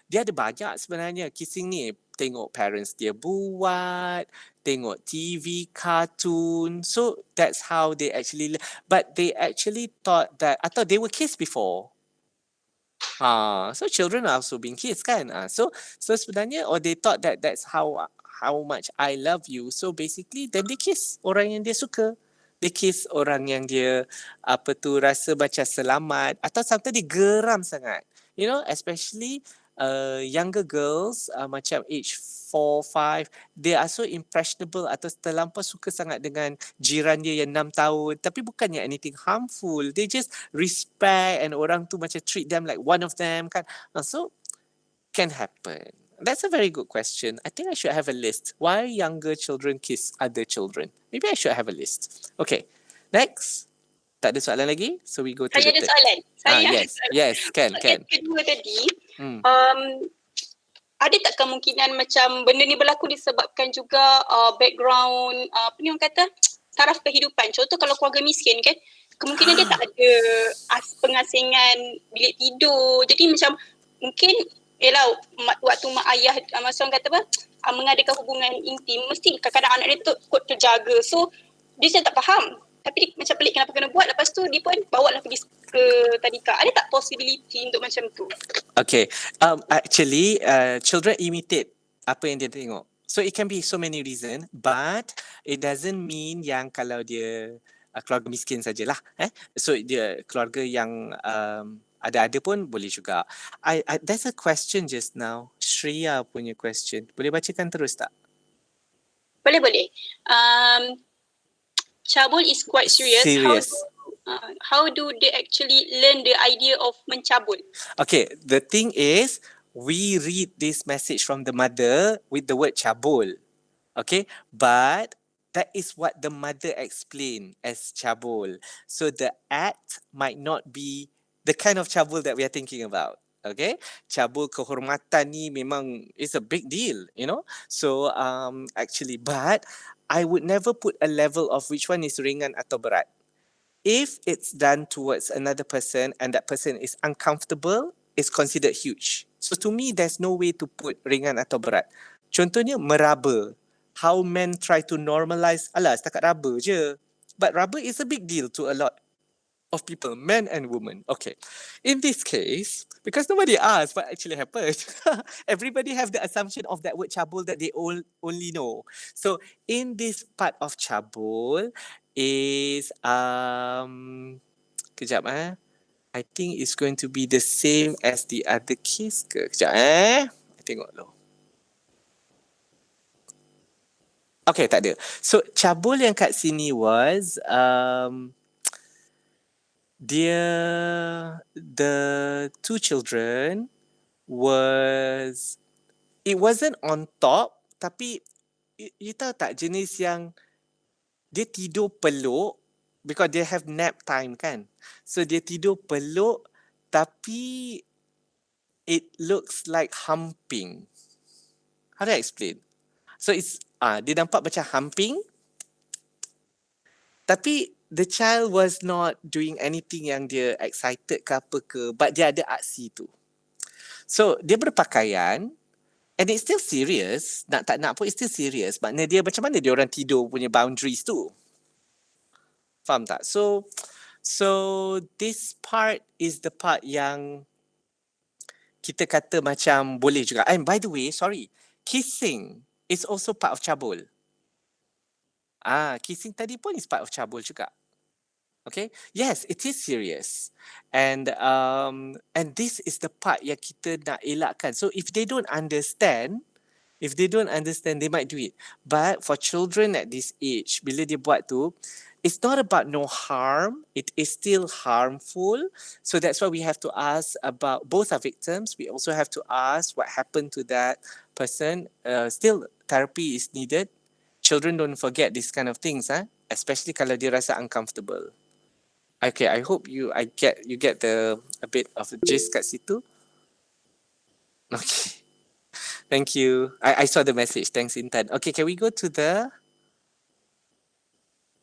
dia ada banyak sebenarnya. Kissing ni tengok parents dia buat, tengok TV, cartoon. So, that's how they actually, but they actually thought that, atau they were kissed before. So children are also being kissed kan. So sebenarnya, or they thought that that's how much I love you. So basically, then they kiss orang yang dia suka. Dia kiss orang yang dia rasa macam selamat, atau sometimes dia geram sangat. You know, especially younger girls macam age 4, 5, they are so impressionable atau terlampau suka sangat dengan jiran dia yang 6 tahun, tapi bukannya anything harmful. They just respect and orang tu macam treat them like one of them kan. So can happen. That's a very good question. I think I should have a list. Why younger children kiss other children? Maybe I should have a list. Okay, next. Tak ada soalan lagi? So we go to Saya the ada soalan. Saya ada yes, soalan. yes, can. Soalan kedua tadi, Hmm. ada tak kemungkinan macam benda ni berlaku disebabkan juga background, apa ni orang kata, taraf kehidupan. Contoh kalau keluarga miskin kan, kemungkinan dia tak ada pengasingan bilik tidur. Jadi macam mungkin yelah waktu mak ayah masa orang kata apa, mengadakan hubungan intim, mesti kadang-kadang anak dia kot terjaga. So dia tak faham. Tapi dia macam pelik kenapa kena buat. Lepas tu dia pun bawa lah pergi ke tadika. Ada tak possibility untuk macam tu? Okay, actually children imitate apa yang dia tengok. So it can be so many reasons, but it doesn't mean yang kalau dia keluarga miskin sajalah. So dia keluarga yang ada pun boleh juga. There's a question just now, Shreya punya question. Boleh bacakan terus tak? Boleh. Cabul is quite serious. How do they actually learn the idea of mencabul? Okay, the thing is, we read this message from the mother with the word cabul. Okay, but that is what the mother explained as cabul. So the act might not be the kind of cabul that we are thinking about. Okay, cabul kehormatan ni memang is a big deal, you know. So actually, but I would never put a level of which one is ringan atau berat. If it's done towards another person and that person is uncomfortable, it's considered huge. So to me, there's no way to put ringan atau berat. Contohnya meraba. How men try to normalize, alah setakat raba je. But raba is a big deal to a lot of people, men and women. Okay. In this case, because nobody asked what actually happened, everybody have the assumption of that word cabul that they all only know. So in this part of cabul is kejap I think it's going to be the same as the other case ke? Kejap I tengok dulu. Okay, tak ada. So cabul yang kat sini was the two children it wasn't on top, tapi you tahu tak jenis yang dia tidur peluk because they have nap time kan. So dia tidur peluk tapi it looks like humping. How do I explain? So it's dia nampak macam humping, tapi the child was not doing anything yang dia excited ke apa ke, but dia ada aksi tu. So dia berpakaian and it's still serious, nak tak nak pun it's still serious. Maknanya dia macam mana dia orang tidur punya boundaries tu. Faham tak? So this part is the part yang kita kata macam boleh juga. And by the way, sorry, kissing is also part of cabul. Kissing tadi pun is part of cabul juga. Okay, yes, it is serious, and this is the part yang kita nak elakkan. So if they don't understand, they might do it. But for children at this age, bila dia buat tu, it's not about no harm. It is still harmful. So that's why we have to ask about both are victims. We also have to ask what happened to that person. Still, therapy is needed. Children don't forget these kind of things, especially kalau dia rasa uncomfortable. Okay, I hope you get a bit of the gist kat situ. Okay. Thank you. I saw the message. Thanks, Intan. Okay, can we go to the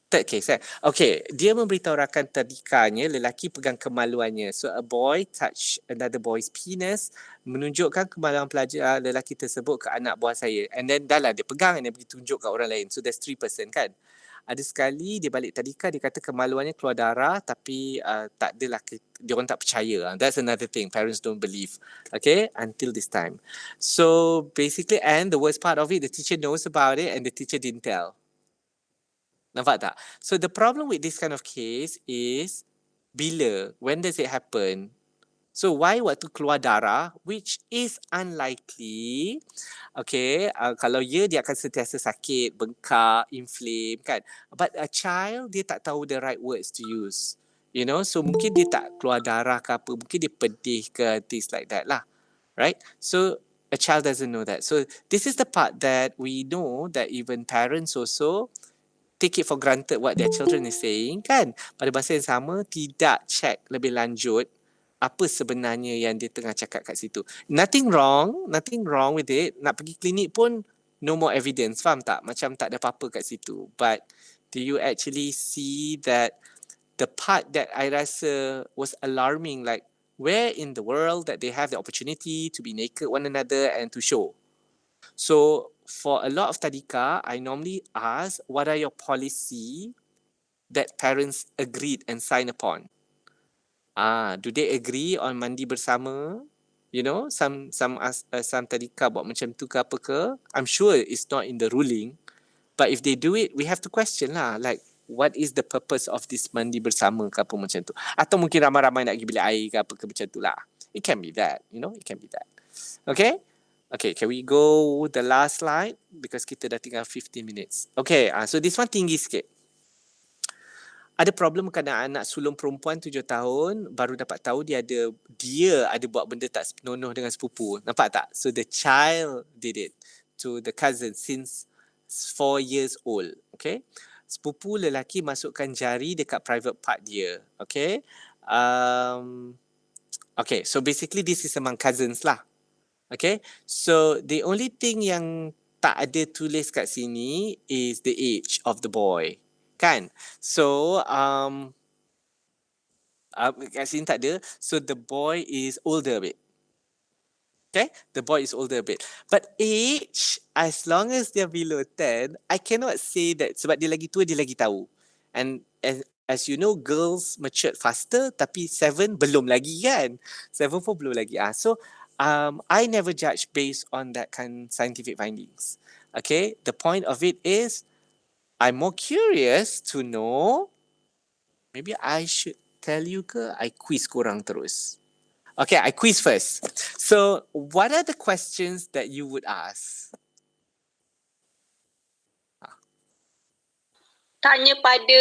third case? Okay, dia memberitahu rakan terdikanya lelaki pegang kemaluannya. So a boy touch another boy's penis, menunjukkan kemaluan pelajar lelaki tersebut ke anak buah saya. And then dah lah dia pegang and dia pergi tunjuk kat orang lain. So there's 3 person kan. Ada sekali dia balik tadika, dia kata kemaluannya keluar darah tapi tak adalah, dia orang tak percaya. That's another thing, parents don't believe. Okay, until this time. So basically, and the worst part of it, the teacher knows about it and the teacher didn't tell. Nampak tak? So the problem with this kind of case is bila, when does it happen? So why waktu keluar darah, which is unlikely, okay, kalau dia akan sentiasa sakit, bengkak, inflame kan. But a child, dia tak tahu the right words to use. You know, so mungkin dia tak keluar darah ke apa, mungkin dia pedih ke, things like that lah. Right? So a child doesn't know that. So this is the part that we know that even parents also take it for granted what their children is saying kan. Pada masa yang sama, tidak check lebih lanjut apa sebenarnya yang dia tengah cakap kat situ. Nothing wrong with it. Nak pergi klinik pun no more evidence, faham tak? Macam tak ada apa-apa kat situ. But do you actually see that the part that I rasa was alarming, like where in the world that they have the opportunity to be naked one another and to show? So for a lot of tadika, I normally ask, what are your policy that parents agreed and signed upon? Do they agree on mandi bersama? You know, some tadika buat macam tu ke apa ke? I'm sure it's not in the ruling, but if they do it, we have to question lah, like what is the purpose of this mandi bersama ke apa macam tu? Atau mungkin ramai-ramai nak pergi bilik air ke apa ke macam tu lah. It can be that, you know, it can be that. Okay? Okay, can we go the last slide? Because kita dah tinggal 15 minutes. Okay, so this one tinggi sikit. Ada problem kerana anak sulung perempuan 7 tahun baru dapat tahu dia ada buat benda tak senonoh dengan sepupu. Nampak tak? So the child did it to the cousin since 4 years old. Okay? Sepupu lelaki masukkan jari dekat private part dia. Okay? Okay, so basically this is among cousins lah. Okay, so the only thing yang tak ada tulis kat sini is the age of the boy, kan? So kat sini tak ada. So the boy is older a bit. Okay, the boy is older a bit. But age, as long as they're below 10, I cannot say that sebab dia lagi tua, dia lagi tahu. And as you know, girls matured faster, tapi 7 belum lagi kan? 7 pun belum lagi. So I never judge based on that kind of scientific findings. Okay, the point of it is, I'm more curious to know. Maybe I should tell you ke I quiz korang terus. Okay, I quiz first. So, what are the questions that you would ask? Tanya pada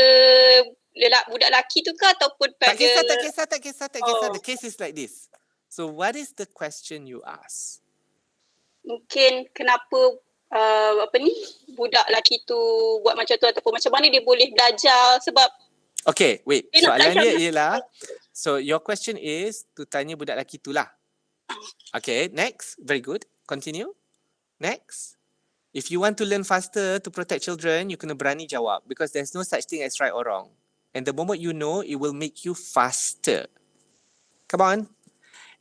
budak lelaki tu ke ataupun pada... Tak kisah. The case is like this. So, what is the question you ask? Mungkin kenapa budak lelaki tu buat macam tu ataupun macam mana dia boleh belajar sebab... Okay, wait. Soalan dia ialah, so your question is to tanya budak lelaki tu lah. Okay, next. Very good. Continue. Next. If you want to learn faster to protect children, you kena berani jawab because there's no such thing as right or wrong. And the moment you know, it will make you faster. Come on.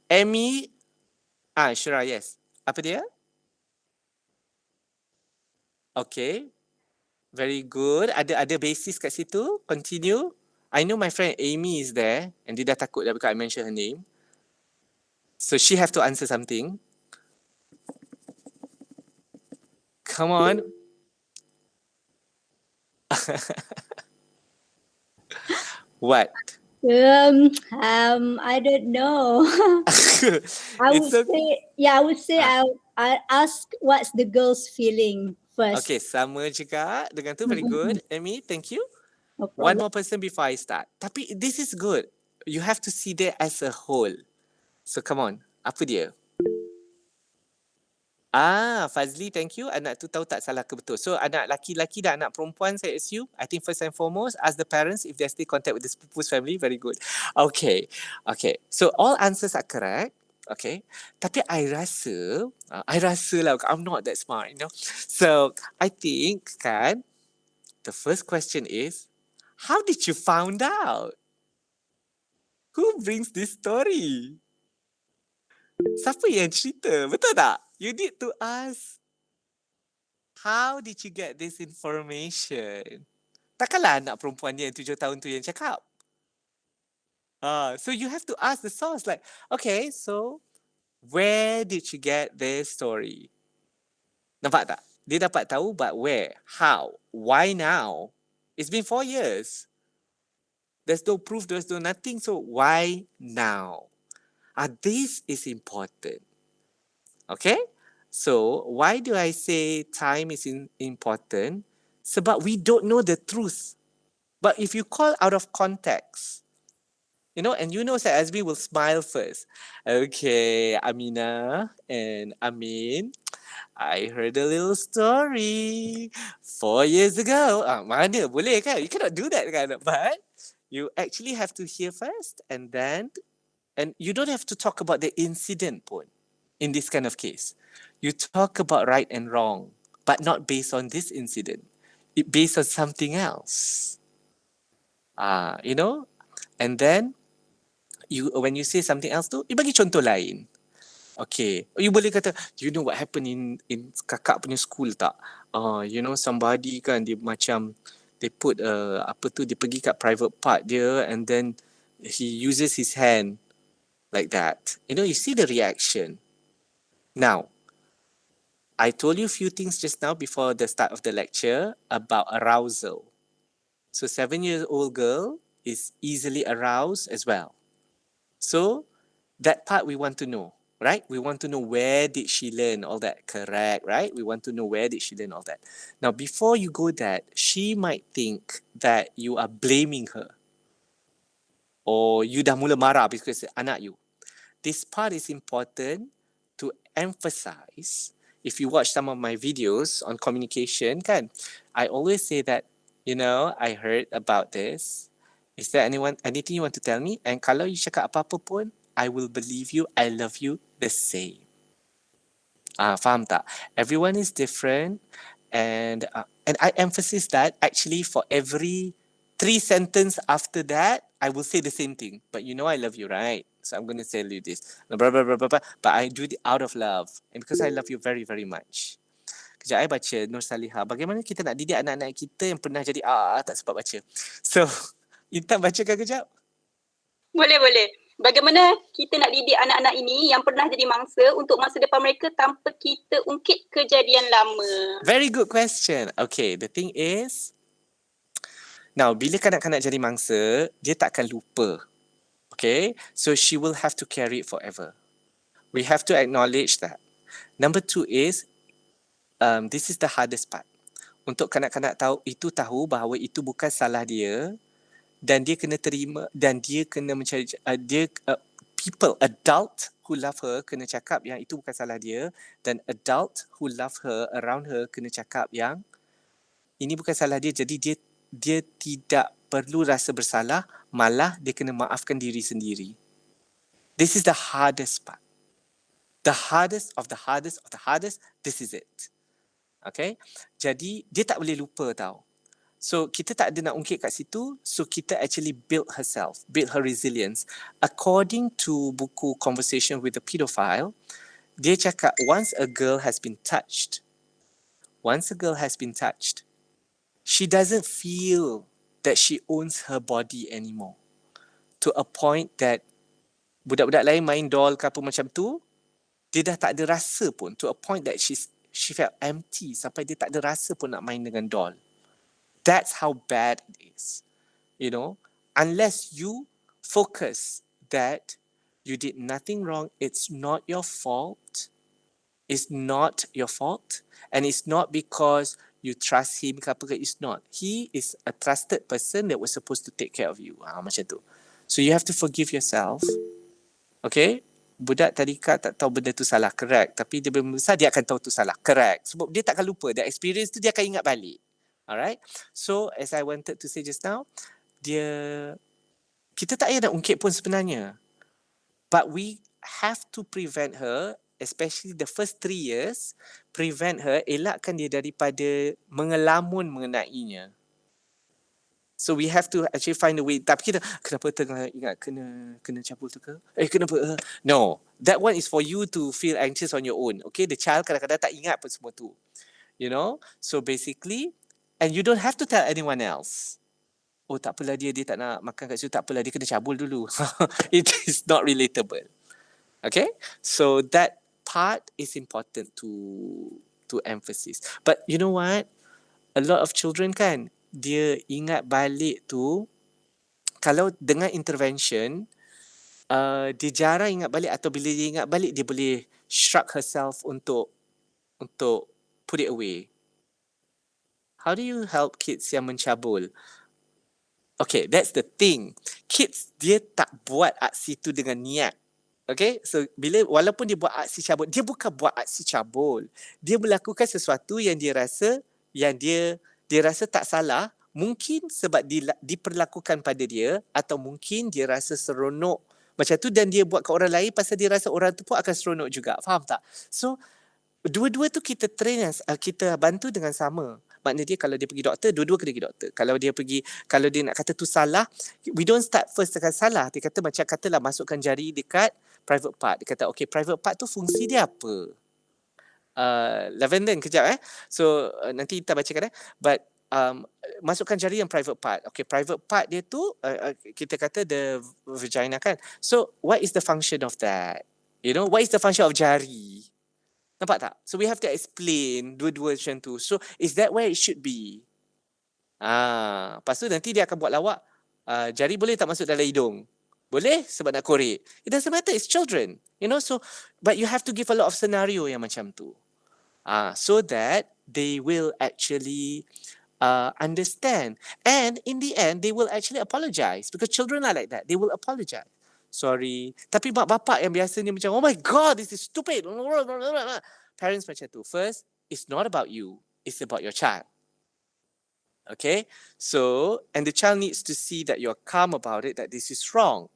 Amy. Shura, yes. Apa dia? Okay. Very good. Ada basis kat situ. Continue. I know my friend Amy is there and dia dah takut dah because I mention her name. So she have to answer something. Come on. What? I don't know. I would say I ask what's the girl's feeling first. Okay, sama juga dengan tu. Very good. Amy, thank you. No problem. One more person before I start. Tapi this is good. You have to see that as a whole. So come on. Apa dia? Fazli, thank you. Anak tu tahu tak salah ke betul. So anak laki-laki dan anak perempuan, saya assume, I think first and foremost, ask the parents if they still contact with the sepupu's family. Very good. Okay. So all answers are correct. Okay. Tapi I rasa lah, I'm not that smart, you know. So I think kan, the first question is, how did you found out? Who brings this story? Siapa yang cerita? Betul tak? You need to ask, how did you get this information? Takkanlah anak perempuan dia yang 7 tahun tu yang cakap. So you have to ask the source like, okay, so where did you get this story? Nampak tak? Dia dapat tahu, but where? How? Why now? It's been 4 years. There's no proof, there's no nothing. So why now? This is important. Okay? So why do I say time is important? Sebab we don't know the truth. But if you call out of context, and that Azmi will smile first. Okay, Amina and Amin, I heard a little story 4 years ago. Mana boleh kan? You cannot do that kan? But you actually have to hear first and you don't have to talk about the incident pun in this kind of case. You talk about right and wrong, but not based on this incident. It based on something else. And then when you say something else tu, you bagi contoh lain. Okay, you boleh kata, you know what happened in kakak punya school tak? Somebody kan dia macam they put dia pergi kat private part dia and then he uses his hand like that. You see the reaction. Now, I told you a few things just now before the start of the lecture about arousal. So 7-year-old girl is easily aroused as well. So that part we want to know, right? We want to know where did she learn all that, correct, right? We want to know where did she learn all that. Now, before you go that, she might think that you are blaming her. Or you dah mula marah because anak you. This part is important to emphasize. If you watch some of my videos on communication, kan, I always say that, I heard about this. Is there anything you want to tell me? And kalau you cakap apa-apa pun, I will believe you. I love you the same. Faham tak? Everyone is different. And I emphasize that actually for every 3 sentences after that, I will say the same thing. But I love you, right? So I'm going to tell you this. Blah, blah, blah, blah, blah. But I do it out of love. And because I love you very, very much. Kejap, I baca Nur Salihah. Bagaimana kita nak didik anak-anak kita yang pernah jadi tak sempat baca. So, Intan bacakan kejap. Boleh. Bagaimana kita nak didik anak-anak ini yang pernah jadi mangsa untuk masa depan mereka tanpa kita ungkit kejadian lama? Very good question. Okay, the thing is, now bila kanak-kanak jadi mangsa, dia takkan lupa. Okay, so she will have to carry it forever. We have to acknowledge that. Number 2 is, this is the hardest part. Untuk kanak-kanak tahu bahawa itu bukan salah dia dan dia kena terima dan dia kena mencari people, adult who love her kena cakap yang itu bukan salah dia dan adult who love her around her kena cakap yang ini bukan salah dia, jadi dia tidak perlu rasa bersalah, malah dia kena maafkan diri sendiri. This is the hardest part. The hardest of the hardest of the hardest, this is it. Okay? Jadi, dia tak boleh lupa tau. So, kita tak ada nak ungkit kat situ. So, kita actually build her resilience. According to buku Conversation with a Pedophile, dia cakap once a girl has been touched, she doesn't feel that she owns her body anymore. To a point that budak-budak lain main doll ke apa macam tu, dia dah tak ada rasa pun. To a point that she felt empty sampai dia tak ada rasa pun nak main dengan doll. That's how bad it is. Unless you focus that you did nothing wrong, it's not your fault. It's not your fault. And it's not because you trust him ke apa ke, it's not. He is a trusted person that was supposed to take care of you. Macam tu. So you have to forgive yourself. Okay? Budak tadika tak tahu benda tu salah, correct. Tapi dia belum besar, dia akan tahu tu salah, correct. Sebab dia takkan lupa. The experience tu dia akan ingat balik. Alright? So, as I wanted to say just now, kita tak payah nak ungkit pun sebenarnya. But we have to prevent her, especially the first 3 years, prevent her, elakkan dia daripada mengelamun mengenainya. So we have to actually find a way. Tapi kita, kenapa tengah ingat kena cabul tu ke? Kenapa? No, that one is for you to feel anxious on your own. Okay, the child kadang-kadang tak ingat pun semua tu. So basically, and you don't have to tell anyone else. Oh, tak apalah dia tak nak makan kat situ, tak apalah dia kena cabul dulu. It is not relatable. Okay, so that part is important to emphasize. But you know what? A lot of children kan, dia ingat balik tu, kalau dengan intervention, dia jarang ingat balik, atau bila dia ingat balik dia boleh shrug herself untuk put it away. How do you help kids yang mencabul? Okay, that's the thing. Kids dia tak buat aksi tu dengan niat. Okay, so walaupun dia buat aksi cabul, dia bukan buat aksi cabul. Dia melakukan sesuatu yang dia rasa tak salah, mungkin sebab diperlakukan pada dia, atau mungkin dia rasa seronok macam tu, dan dia buat ke orang lain pasal dia rasa orang tu pun akan seronok juga. Faham tak? So dua-dua tu kita train, kita bantu dengan sama. Maknanya dia, kalau dia pergi doktor, dua-dua kena pergi doktor. Kalau dia nak kata tu salah, we don't start first dengan salah. Dia kata macam katalah masukkan jari dekat private part. Dia kata okay, private part tu fungsi dia apa? Lavender kejap So nanti kita bacakan but masukkan jari yang private part. Okay, private part dia tu kita kata the vagina kan. So what is the function of that? You know, what is the function of jari? Nampak tak? So we have to explain dua-dua macam tu. So is that where it should be? Lepas tu nanti dia akan buat lawak. Jari boleh tak masuk dalam hidung? Boleh sebab nak korek. It doesn't matter, it's children. You know, so but you have to give a lot of scenario yang macam tu. So that they will actually understand. And in the end, they will actually apologize. Because children are like that. They will apologize. Sorry. Tapi mak bapak yang biasanya macam, oh my God, this is stupid. Parents macam tu. First, it's not about you. It's about your child. Okay? So, and the child needs to see that you're calm about it, that this is wrong.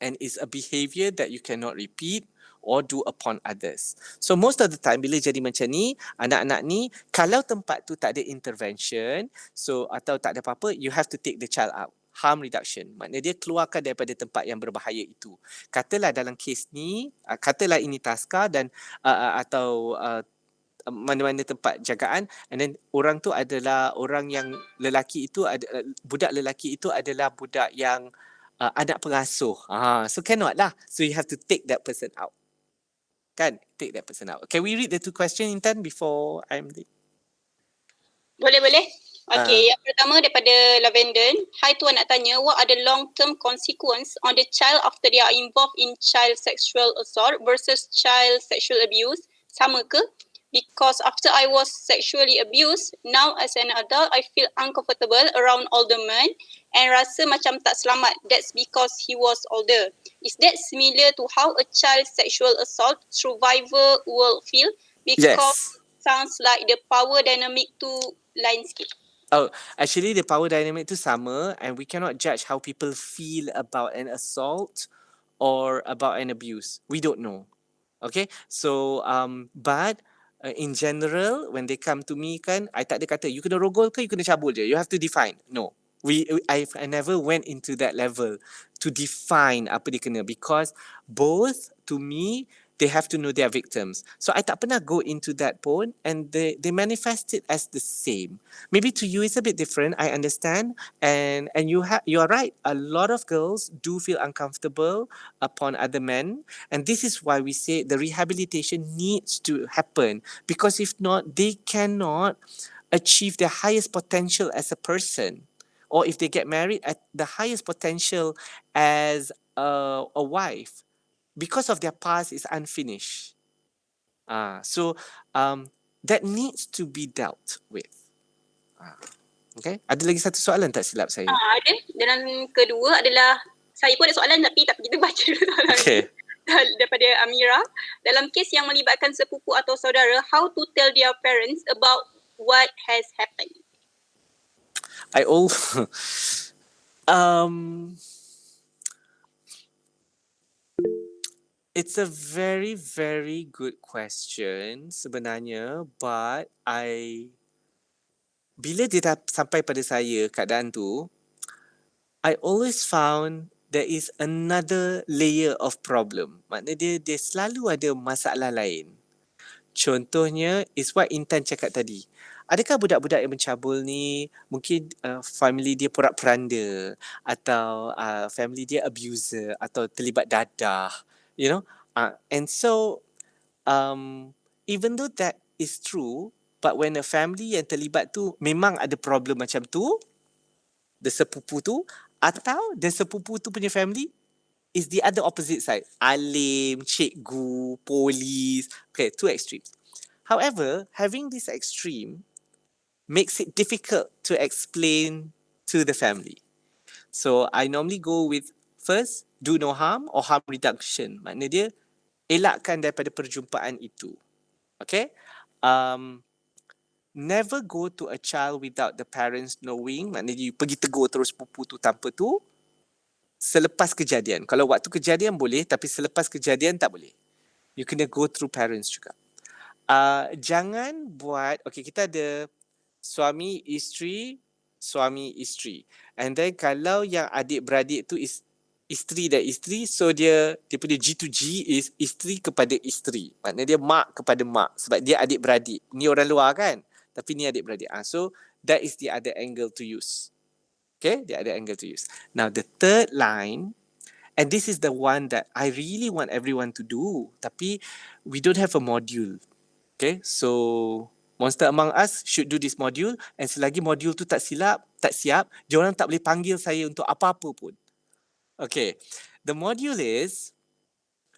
And it's a behavior that you cannot repeat or do upon others. So most of the time bila jadi macam ni, anak-anak ni, kalau tempat tu tak ada intervention, so atau tak ada apa-apa, you have to take the child out. Harm reduction. Maknanya dia keluarkan daripada tempat yang berbahaya itu. Katalah dalam kes ni, katalah ini taska dan atau mana-mana tempat jagaan, and then orang tu adalah orang yang lelaki itu, budak lelaki itu adalah budak yang anak pengasuh. So cannot lah. So you have to take that person out. Kan? Take that person out. Can we read the two questions, Intan, before I'm late? Boleh. Okay, yang pertama daripada Lavender. Hai tuan, nak tanya, what are the long-term consequence on the child after they are involved in child sexual assault versus child sexual abuse? Sama ke? Because after I was sexually abused, now as an adult, I feel uncomfortable around older men and rasa macam tak selamat. That's because he was older. Is that similar to how a child sexual assault survivor will feel? Because Yes. sounds like the power dynamic tu lain sikit. Oh, actually the power dynamic tu sama, and we cannot judge how people feel about an assault or about an abuse. We don't know. Okay? So, but in general, when they come to me kan, I tak ada kata, you kena rogol ke, you kena cabul je. You have to define. No. I never went into that level to define apa dia kena, because both, to me, they have to know their victims. So I tak pernah go into that pun, and they manifest it as the same. Maybe to you it's a bit different, I understand, and you are right. A lot of girls do feel uncomfortable upon other men, and this is why we say the rehabilitation needs to happen, because if not, they cannot achieve their highest potential as a person, or if they get married, at the highest potential as a wife, because of their past is unfinished. So that needs to be dealt with. Okay. Ada lagi satu soalan tak silap saya? Ada. Dan kedua adalah, saya pun ada soalan tapi kita baca dulu soalan. Okay. Daripada Amira. Dalam kes yang melibatkan sepupu atau saudara, how to tell their parents about what has happened? It's a very, very good question sebenarnya, but bila dia dah sampai pada saya keadaan tu, I always found there is another layer of problem. Maknanya dia selalu ada masalah lain. Contohnya is what Intan cakap tadi. Adakah budak-budak yang mencabul ni mungkin family dia porak-peranda, atau family dia abuser, atau terlibat dadah, and so even though that is true, But when a family yang terlibat tu memang ada problem macam tu, the sepupu tu, atau the sepupu tu punya family is the other opposite side. Alim, cikgu, polis. Okay, two extremes. However, having this extreme makes it difficult to explain to the family. So, I normally go with first, do no harm or harm reduction. Maknanya dia, elakkan daripada perjumpaan itu. Okay? Never go to a child without the parents knowing. Maknanya you pergi tegur terus sepupu tu tanpa tu. Selepas kejadian. Kalau waktu kejadian boleh, tapi selepas kejadian tak boleh. You kena go through parents juga. Jangan buat, okay, kita ada suami, isteri. And then kalau yang adik-beradik tu is isteri dan isteri, so dia punya G to G is isteri kepada isteri. Maknanya dia mak kepada mak. Sebab dia adik-beradik. Ni orang luar kan? Tapi ni adik-beradik. So, that is the other angle to use. Okay, the other angle to use. Now, the third line, and this is the one that I really want everyone to do, tapi we don't have a module. Okay, so Monster Among Us should do this module, and selagi module tu tak siap, diorang tak boleh panggil saya untuk apa-apa pun. Okay, the module is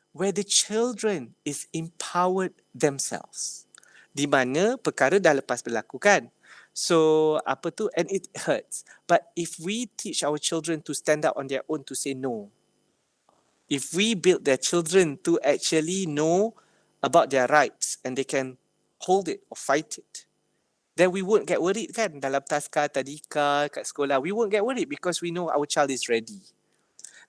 where the children is empowered themselves. Di mana perkara dah lepas berlaku kan. So, and it hurts. But if we teach our children to stand up on their own to say no, if we build their children to actually know about their rights and they can hold it or fight it, then we won't get worried kan dalam taska, tadika, kat sekolah. We won't get worried because we know our child is ready.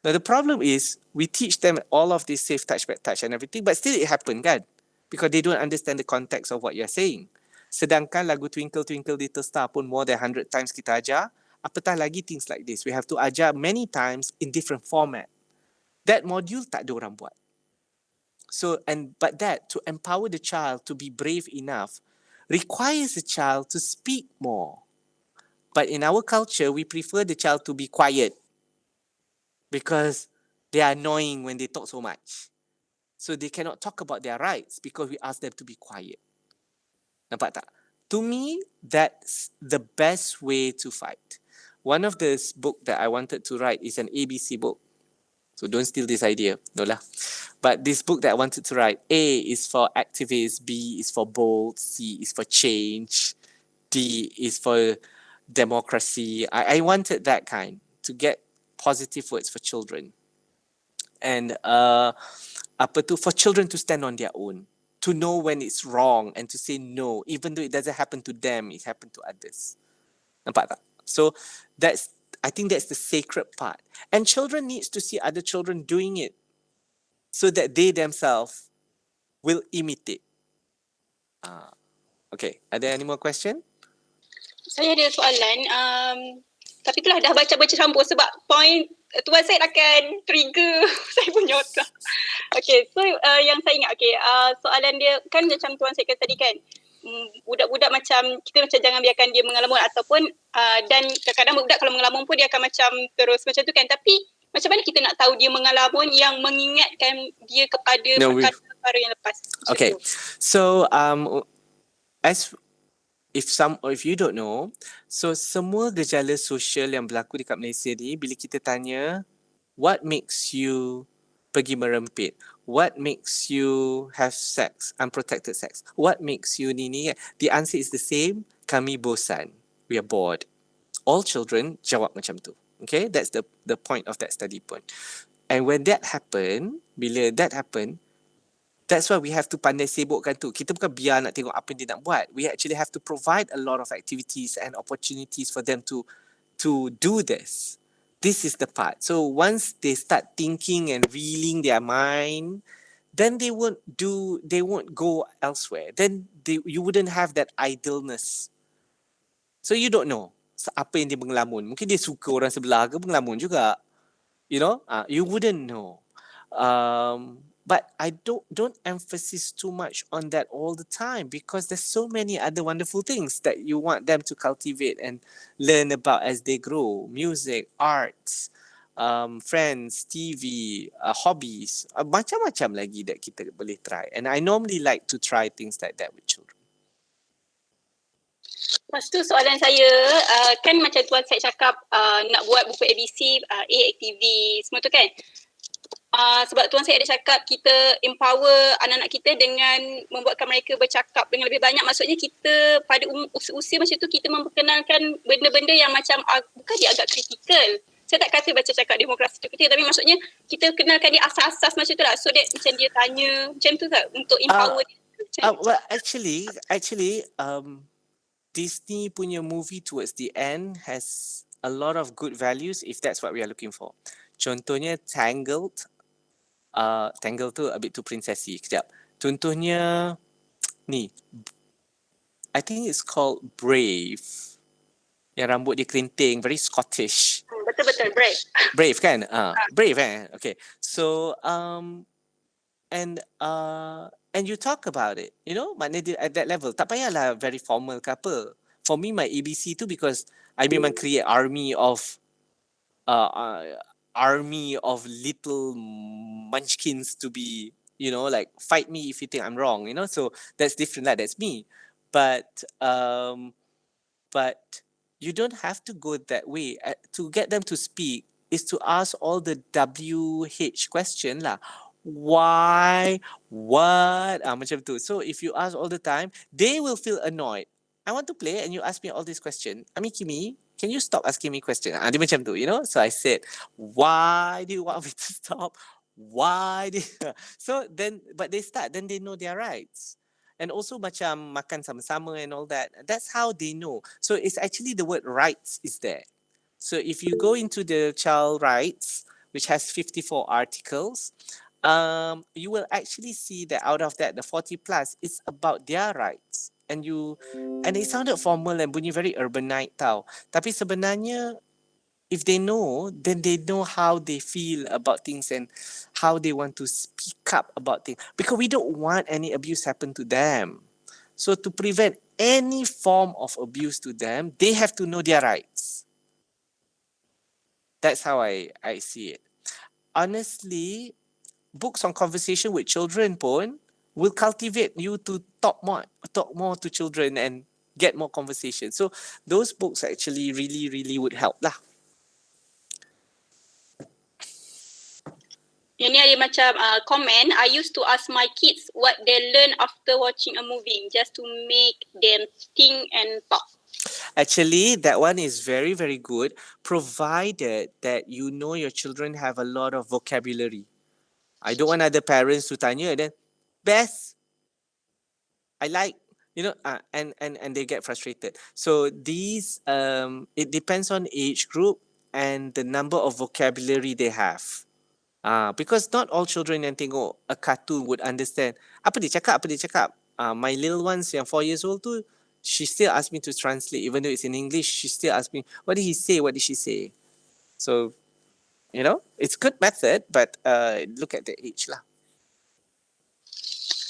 Now the problem is we teach them all of this safe touch, back touch and everything, but still it happen kan? Because they don't understand the context of what you're saying. Sedangkan lagu Twinkle Twinkle Little Star pun more than 100 times kita ajar, apatah lagi things like this. We have to ajar many times in different format. That module tak ada orang buat. So, but that, to empower the child to be brave enough, requires the child to speak more. But in our culture, we prefer the child to be quiet because they are annoying when they talk so much. So they cannot talk about their rights because we ask them to be quiet. Nampak tak? To me, that's the best way to fight. One of the book that I wanted to write is an ABC book. So don't steal this idea. No lah. But this book that I wanted to write, A is for activist, B is for bold, C is for change, D is for democracy. I wanted that kind, to get positive words for children. And for children to stand on their own. To know when it's wrong and to say no, even though it doesn't happen to them, it happened to others. Nampak tak? So I think that's the sacred part. And children needs to see other children doing it so that they themselves will imitate. Okay, are there any more questions? Saya ada soalan. Tapi itulah dah baca-baca campur sebab point Tuan Syed akan trigger saya punya otak. Okay, so yang saya ingat, soalan dia kan macam Tuan Syed kata tadi kan, budak-budak macam, kita macam jangan biarkan dia mengelamun ataupun dan kadang-kadang budak kalau mengelamun pun dia akan macam terus macam tu kan, tapi macam mana kita nak tahu dia mengelamun yang mengingatkan dia kepada perkara yang lepas. Okay, so if you don't know, so semua gejala sosial yang berlaku dekat Malaysia ni, bila kita tanya, what makes you pergi merempit? What makes you have sex, unprotected sex? What makes you ni? The answer is the same. Kami bosan. We are bored. All children jawab macam tu. Okay, that's the point of that study point. And when that happen, bila that happen, that's why we have to pandai sibukkan tu. Kita bukan biar nak tengok apa dia nak buat. We actually have to provide a lot of activities and opportunities for them to do this. This is the part. So once they start thinking and reeling their mind, then they won't go elsewhere. Then you wouldn't have that idleness. So you don't know apa yang dia mengelamun. Mungkin dia suka orang sebelah ke mengelamun juga. You know, you wouldn't know. But I don't emphasize too much on that all the time because there's so many other wonderful things that you want them to cultivate and learn about as they grow. Music, arts, friends, TV, hobbies, macam-macam lagi that kita boleh try. And I normally like to try things like that with children. Lepas tu soalan saya, kan macam tuan saya cakap nak buat buku ABC, A aktivis, semua tu kan. Sebab tuan saya ada cakap kita empower anak-anak kita dengan membuatkan mereka bercakap dengan lebih banyak. Maksudnya kita pada usia macam tu kita memperkenalkan benda-benda yang macam bukan dia agak kritikal. Saya tak kata baca cakap demokrasi tu ketiga, tapi maksudnya kita kenalkan dia asas-asas macam tu lah. So that macam dia tanya macam tu tak untuk empower dia. Well, actually, Disney punya movie towards the end has a lot of good values if that's what we are looking for. Contohnya Tangled. Tangled tu a bit too princessy. Kejap. Contohnya ni. I think it's called Brave. Yang rambut dia kerinting, very Scottish. Betul-betul, Brave. Brave kan? Brave Okay. So and you talk about it, you know, maknanya dia at that level. Tak payahlah very formal ke apa. For me, my ABC tu because I memang create army of little munchkins to be, you know, like fight me if you think I'm wrong, you know. So that's different lah. That's me. But you don't have to go that way. To get them to speak is to ask all the WH question lah. Why? What? Macam tu. So if you ask all the time, they will feel annoyed. I want to play and you ask me all these questions. Kimi, can you stop asking me questions? Dia macam tu, you know. So I said, why do you want me to stop? Why? So then, but they start, then they know their rights. And also macam makan sama-sama and all that. That's how they know. So it's actually the word rights is there. So if you go into the child rights, which has 54 articles, you will actually see that out of that, the 40 plus is about their rights. And it sounded formal and bunyi very urbanite tau. Tapi sebenarnya, if they know, then they know how they feel about things and how they want to speak up about things. Because we don't want any abuse happen to them. So to prevent any form of abuse to them, they have to know their rights. That's how I see it. Honestly, books on conversation with children pun will cultivate you to talk more to children and get more conversation. So those books actually really, really would help lah. Yang ni ada macam comment, I used to ask my kids what they learn after watching a movie just to make them think and talk. Actually, that one is very, very good, provided that you know your children have a lot of vocabulary. I don't want other parents to tanya then, best, I like, you know, and they get frustrated. So these, it depends on age group and the number of vocabulary they have. Because not all children yang tengok a cartoon would understand. Apa dia cakap? My little ones yang 4 years old tu, she still asked me to translate. Even though it's in English, she still asked me, what did he say? What did she say? So, you know, it's good method, but look at the age lah.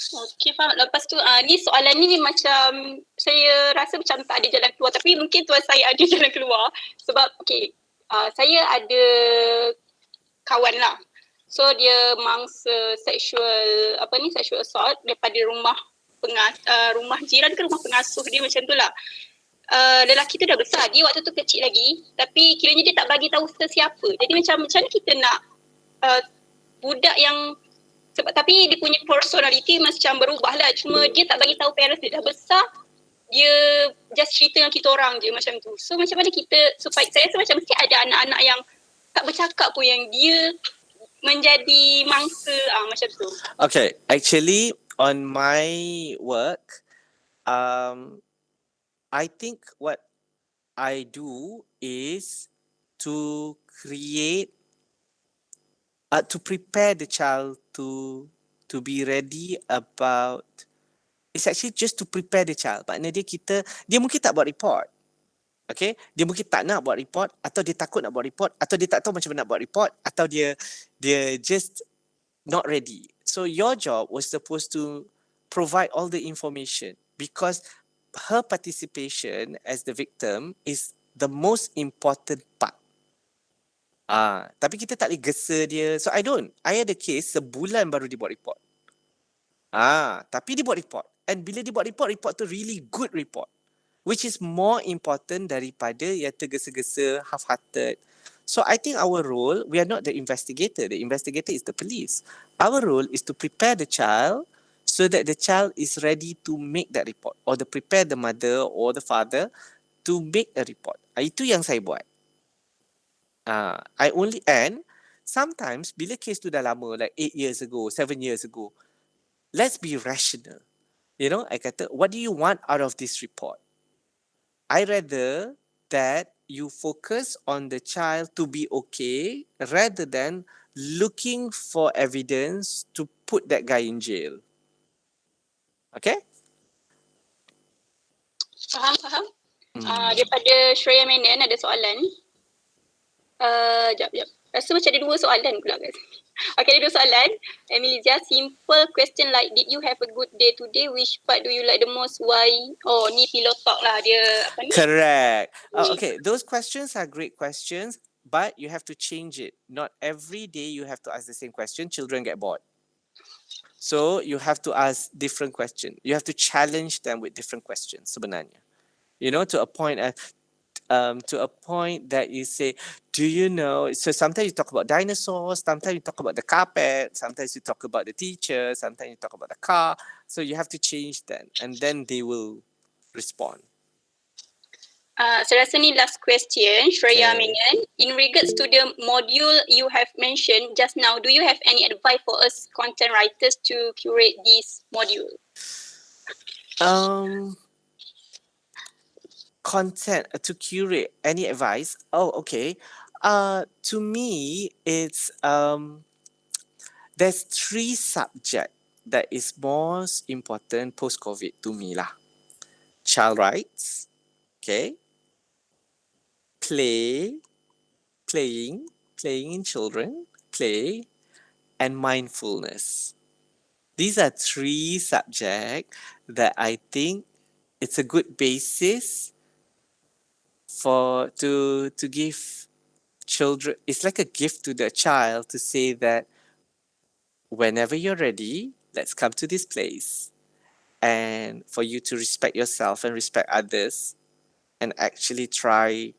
Okay, faham. Lepas tu, ni soalan ni macam saya rasa macam tak ada jalan keluar. Tapi mungkin tuan saya ada jalan keluar. Sebab, okay, saya ada kawan lah. So, dia mangsa sexual assault daripada rumah jiran ke rumah pengasuh dia macam tu lah. Lelaki tu dah besar. Dia waktu tu kecil lagi. Tapi kiranya dia tak bagi tahu sesiapa. Jadi macam mana kita nak budak yang tapi dia punya personality macam berubah lah. Cuma dia tak bagi tahu parents dia dah besar. Dia just cerita dengan kita orang je macam tu. So macam mana kita supaya saya rasa macam mesti ada anak-anak yang tak bercakap pun yang dia menjadi mangsa macam tu. Okay, actually on my work, I think what I do is to create to prepare the child to be ready about, it's actually just to prepare the child. Maknanya dia mungkin tak buat report. Okay, dia mungkin tak nak buat report, atau dia takut nak buat report, atau dia tak tahu macam mana nak buat report, atau dia just not ready. So your job was supposed to provide all the information, because her participation as the victim is the most important part. Tapi kita tak boleh gesa dia. So I ada case sebulan baru dia buat report. Tapi dia buat report. And bila dia buat report tu really good report. which is more important daripada yang tergesa-gesa, half-hearted. So I think our role, we are not the investigator. The investigator is the police. Our role is to prepare the child so that the child is ready to make that report, or to prepare the mother or the father to make a report. Itu yang saya buat. I only, and sometimes bila case tu dah lama, like 8 years ago, 7 years ago, let's be rational. You know, I kata, what do you want out of this report? I rather that you focus on the child to be okay rather than looking for evidence to put that guy in jail. Okay? Faham. Daripada Shreya Menon ada soalan. Jap. Rasa macam ada 2 soalan pula guys. Okay, ada 2 soalan. Emily, just simple question like, did you have a good day today? Which part do you like the most? Why? Oh, ni pillow talk lah dia. Apa ni? Correct. Okay, those questions are great questions, but you have to change it. Not every day you have to ask the same question. Children get bored. So you have to ask different questions. You have to challenge them with different questions sebenarnya. You know, to a point that you say, do you know? So sometimes you talk about dinosaurs, sometimes you talk about the carpet, sometimes you talk about the teacher, sometimes you talk about the car. So you have to change that, and then they will respond. Saya rasa ni last question, Shreya Okay. Menon. In regards to the module you have mentioned just now, do you have any advice for us content writers to curate this module? Content to curate, any advice? Oh, okay. To me, it's there's 3 subjects that is most important post-COVID to me lah. Child rights, okay. Playing in children, play, and mindfulness. These are 3 subjects that I think it's a good basis to give children. It's like a gift to the child to say that whenever you're ready, let's come to this place, and for you to respect yourself and respect others, and actually try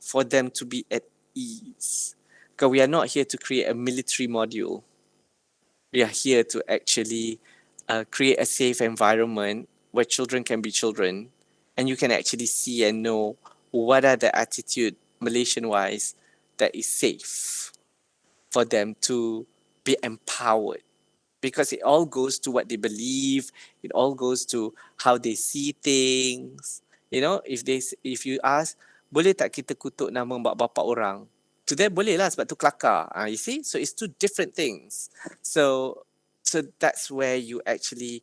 for them to be at ease. Because we are not here to create a military module. We are here to actually create a safe environment where children can be children, and you can actually see and know what are the attitude Malaysian-wise that is safe for them to be empowered. Because it all goes to what they believe, it all goes to how they see things. You know, if you ask, boleh tak kita kutuk nama mak bapak orang? To them boleh lah sebab tu kelakar. You see? So it's 2 different things. So that's where you actually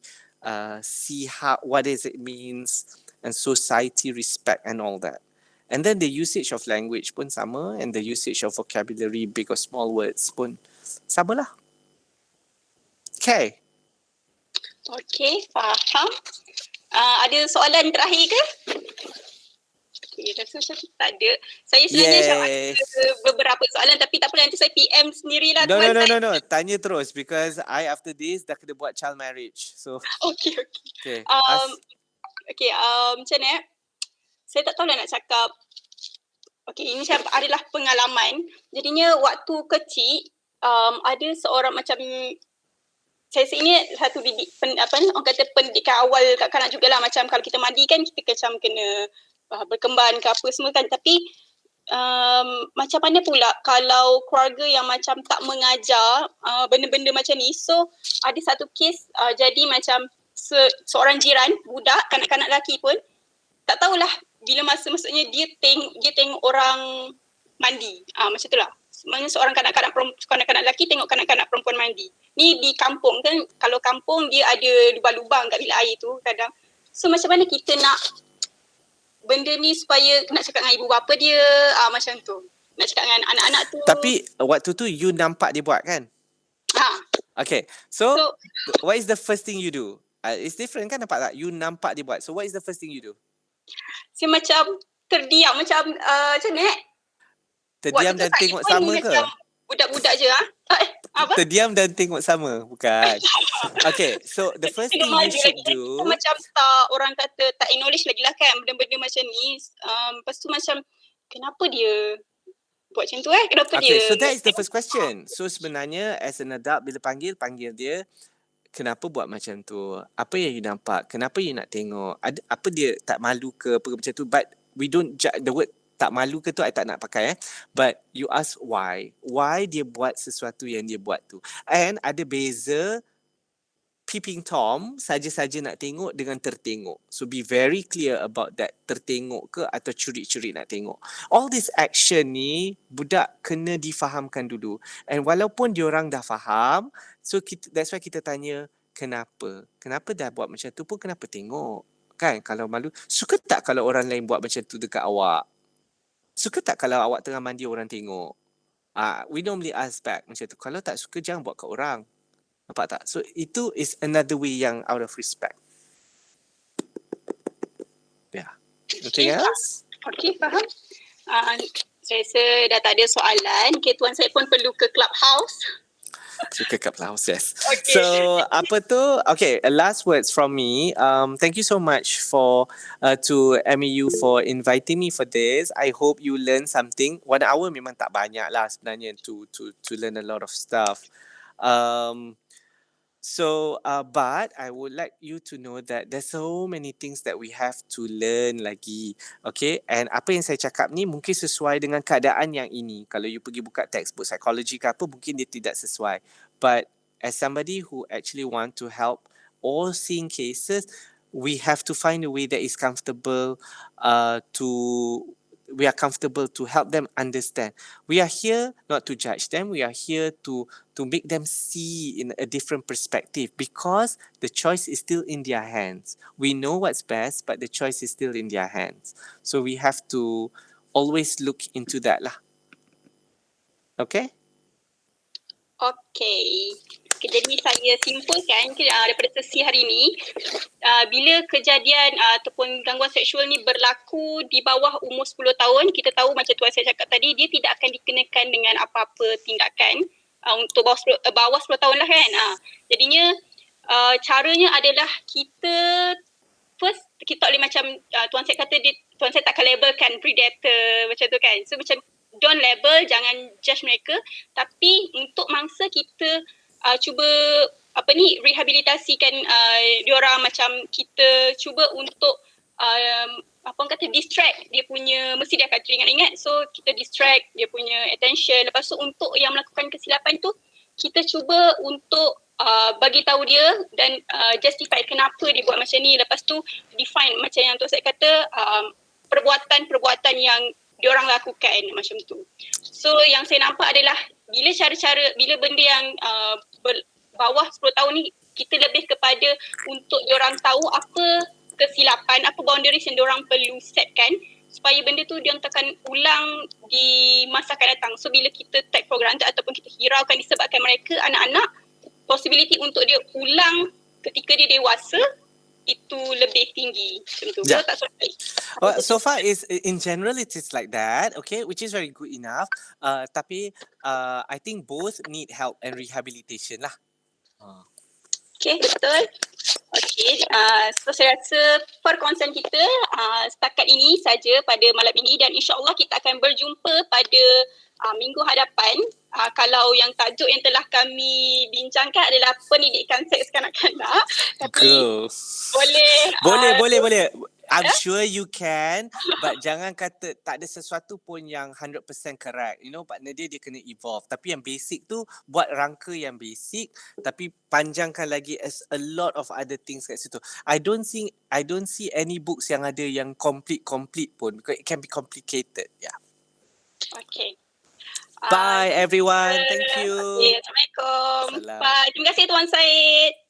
see what is it means, and society respect and all that. And then the usage of language pun sama, and the usage of vocabulary, big or small words pun sama lah. Okay. Okay, faham. Ada soalan terakhir ke? Okay, rasa macam tak ada. Saya sebenarnya macam ada beberapa soalan, tapi tak apa, nanti saya PM sendirilah. No. Tanya terus, because I after this dah kena buat child marriage. So Okay. Macam mana? Saya tak tahu lah nak cakap. Okay, ini macam adalah pengalaman. Jadinya waktu kecil, ada seorang macam, saya ingat satu orang kata pendidikan awal kat kanak jugalah, macam kalau kita mandi kan kita macam kena berkemban ke apa semua kan, tapi macam mana pula kalau keluarga yang macam tak mengajar benda-benda macam ni. So ada satu kes, jadi macam seorang jiran budak, kanak-kanak lelaki pun tak tahulah bila masa, maksudnya dia tengok orang mandi, macam tu lah. Sebenarnya seorang kanak-kanak lelaki tengok kanak-kanak perempuan mandi. Ni di kampung kan, kalau kampung dia ada lubang-lubang kat bilik air tu kadang. So macam mana kita nak benda ni supaya nak cakap dengan ibu bapa dia, macam tu. Nak cakap dengan anak-anak tu. Tapi waktu tu you nampak dia buat kan? Okay, so what is the first thing you do? It's different kan, nampak tak? You nampak dia buat. So what is the first thing you do? Saya macam terdiam, macam mana? Terdiam dan tengok sama ke? Budak-budak je Apa? Terdiam dan tengok sama. Bukan. Okay, so the first Tengok thing you maju should lagi. Kita do. macam tak, orang kata tak acknowledge lagi lah kan benda-benda macam ni. Lepas tu macam kenapa dia buat macam tu Kenapa dia? Okay, so that is the first question. So sebenarnya as an adult bila panggil dia, kenapa buat macam tu? Apa yang you nampak? Kenapa you nak tengok? Apa dia tak malu ke apa macam tu? But we don't judge the word tak malu ke tu I tak nak pakai But you ask why. Why dia buat sesuatu yang dia buat tu. And ada beza peeping Tom saja-saja nak tengok dengan tertengok. So be very clear about that, tertengok ke atau curi-curi nak tengok. All this action ni budak kena difahamkan dulu. And walaupun diorang dah faham, so that's why kita tanya kenapa. Kenapa dah buat macam tu pun kenapa tengok? Kan kalau malu, suka tak kalau orang lain buat macam tu dekat awak? Suka tak kalau awak tengah mandi orang tengok? We normally ask back macam tu. Kalau tak suka jangan buat kat orang. Nampak tak? So itu is another way yang out of respect. Yeah. Anything else? Okay, faham. Saya rasa dah tak ada soalan. Okay, tuan saya pun perlu ke clubhouse. Suka Clubhouse, yes. Okay. So apa tu? Okay, last words from me. Thank you so much to MEU for inviting me for this. I hope you learn something. 1 hour memang tak banyak lah sebenarnya to learn a lot of stuff. But I would like you to know that there's so many things that we have to learn lagi. Okay? And apa yang saya cakap ni mungkin sesuai dengan keadaan yang ini. Kalau you pergi buka textbook psikologi ke apa, mungkin dia tidak sesuai. But as somebody who actually want to help all seeing cases, we have to find a way that is comfortable we are comfortable to help them understand. We are here not to judge them. We are here to make them see in a different perspective because the choice is still in their hands. We know what's best, but the choice is still in their hands. So we have to always look into that lah. Okay? Okay. Jadi saya simpulkan daripada sesi hari ini, bila kejadian ataupun gangguan seksual ni berlaku di bawah umur 10 tahun, kita tahu macam tuan saya cakap tadi, dia tidak akan dikenakan dengan apa-apa tindakan untuk bawah 10 tahun lah kan. Jadinya caranya adalah kita first, kita tak boleh macam tuan saya kata, tuan saya takkan labelkan predator macam tu kan. So macam don't label, jangan judge mereka, tapi untuk mangsa kita cuba rehabilitasikan diorang, macam kita cuba untuk distract dia punya, mesti dia akan teringat-ingat, so kita distract dia punya attention. Lepas tu untuk yang melakukan kesilapan tu, kita cuba untuk bagi tahu dia dan justify kenapa dia buat macam ni. Lepas tu define macam yang tu saya kata, perbuatan-perbuatan yang diorang lakukan macam tu. So yang saya nampak adalah bila benda yang bawah 10 tahun ni, kita lebih kepada untuk diorang tahu apa kesilapan, apa boundaries yang diorang perlu setkan supaya benda tu diorang takkan ulang di masa akan datang. So bila kita take for granted ataupun kita hiraukan disebabkan mereka anak-anak, possibility untuk dia ulang ketika dia dewasa itu lebih tinggi. Macam tu. Yeah. Tak soal. Well, so far is in general it is like that, okay, which is very good enough. Tapi I think both need help and rehabilitation lah. Okay, betul. Okay, so saya rasa perkongsian kita setakat ini saja pada malam ini dan insyaAllah kita akan berjumpa pada minggu hadapan. Kalau yang tajuk yang telah kami bincangkan adalah pendidikan seks kanak-kanak. Tapi boleh. I'm sure you can, but jangan kata tak ada sesuatu pun yang 100% correct. You know, partner dia kena evolve. Tapi yang basic tu, buat rangka yang basic, tapi panjangkan lagi as a lot of other things kat situ. I don't see any books yang ada yang complete pun, because it can be complicated. Yeah. Okay. Bye everyone. Thank you. Okay, Assalamualaikum. Salam. Bye. Terima kasih Tuan Syed.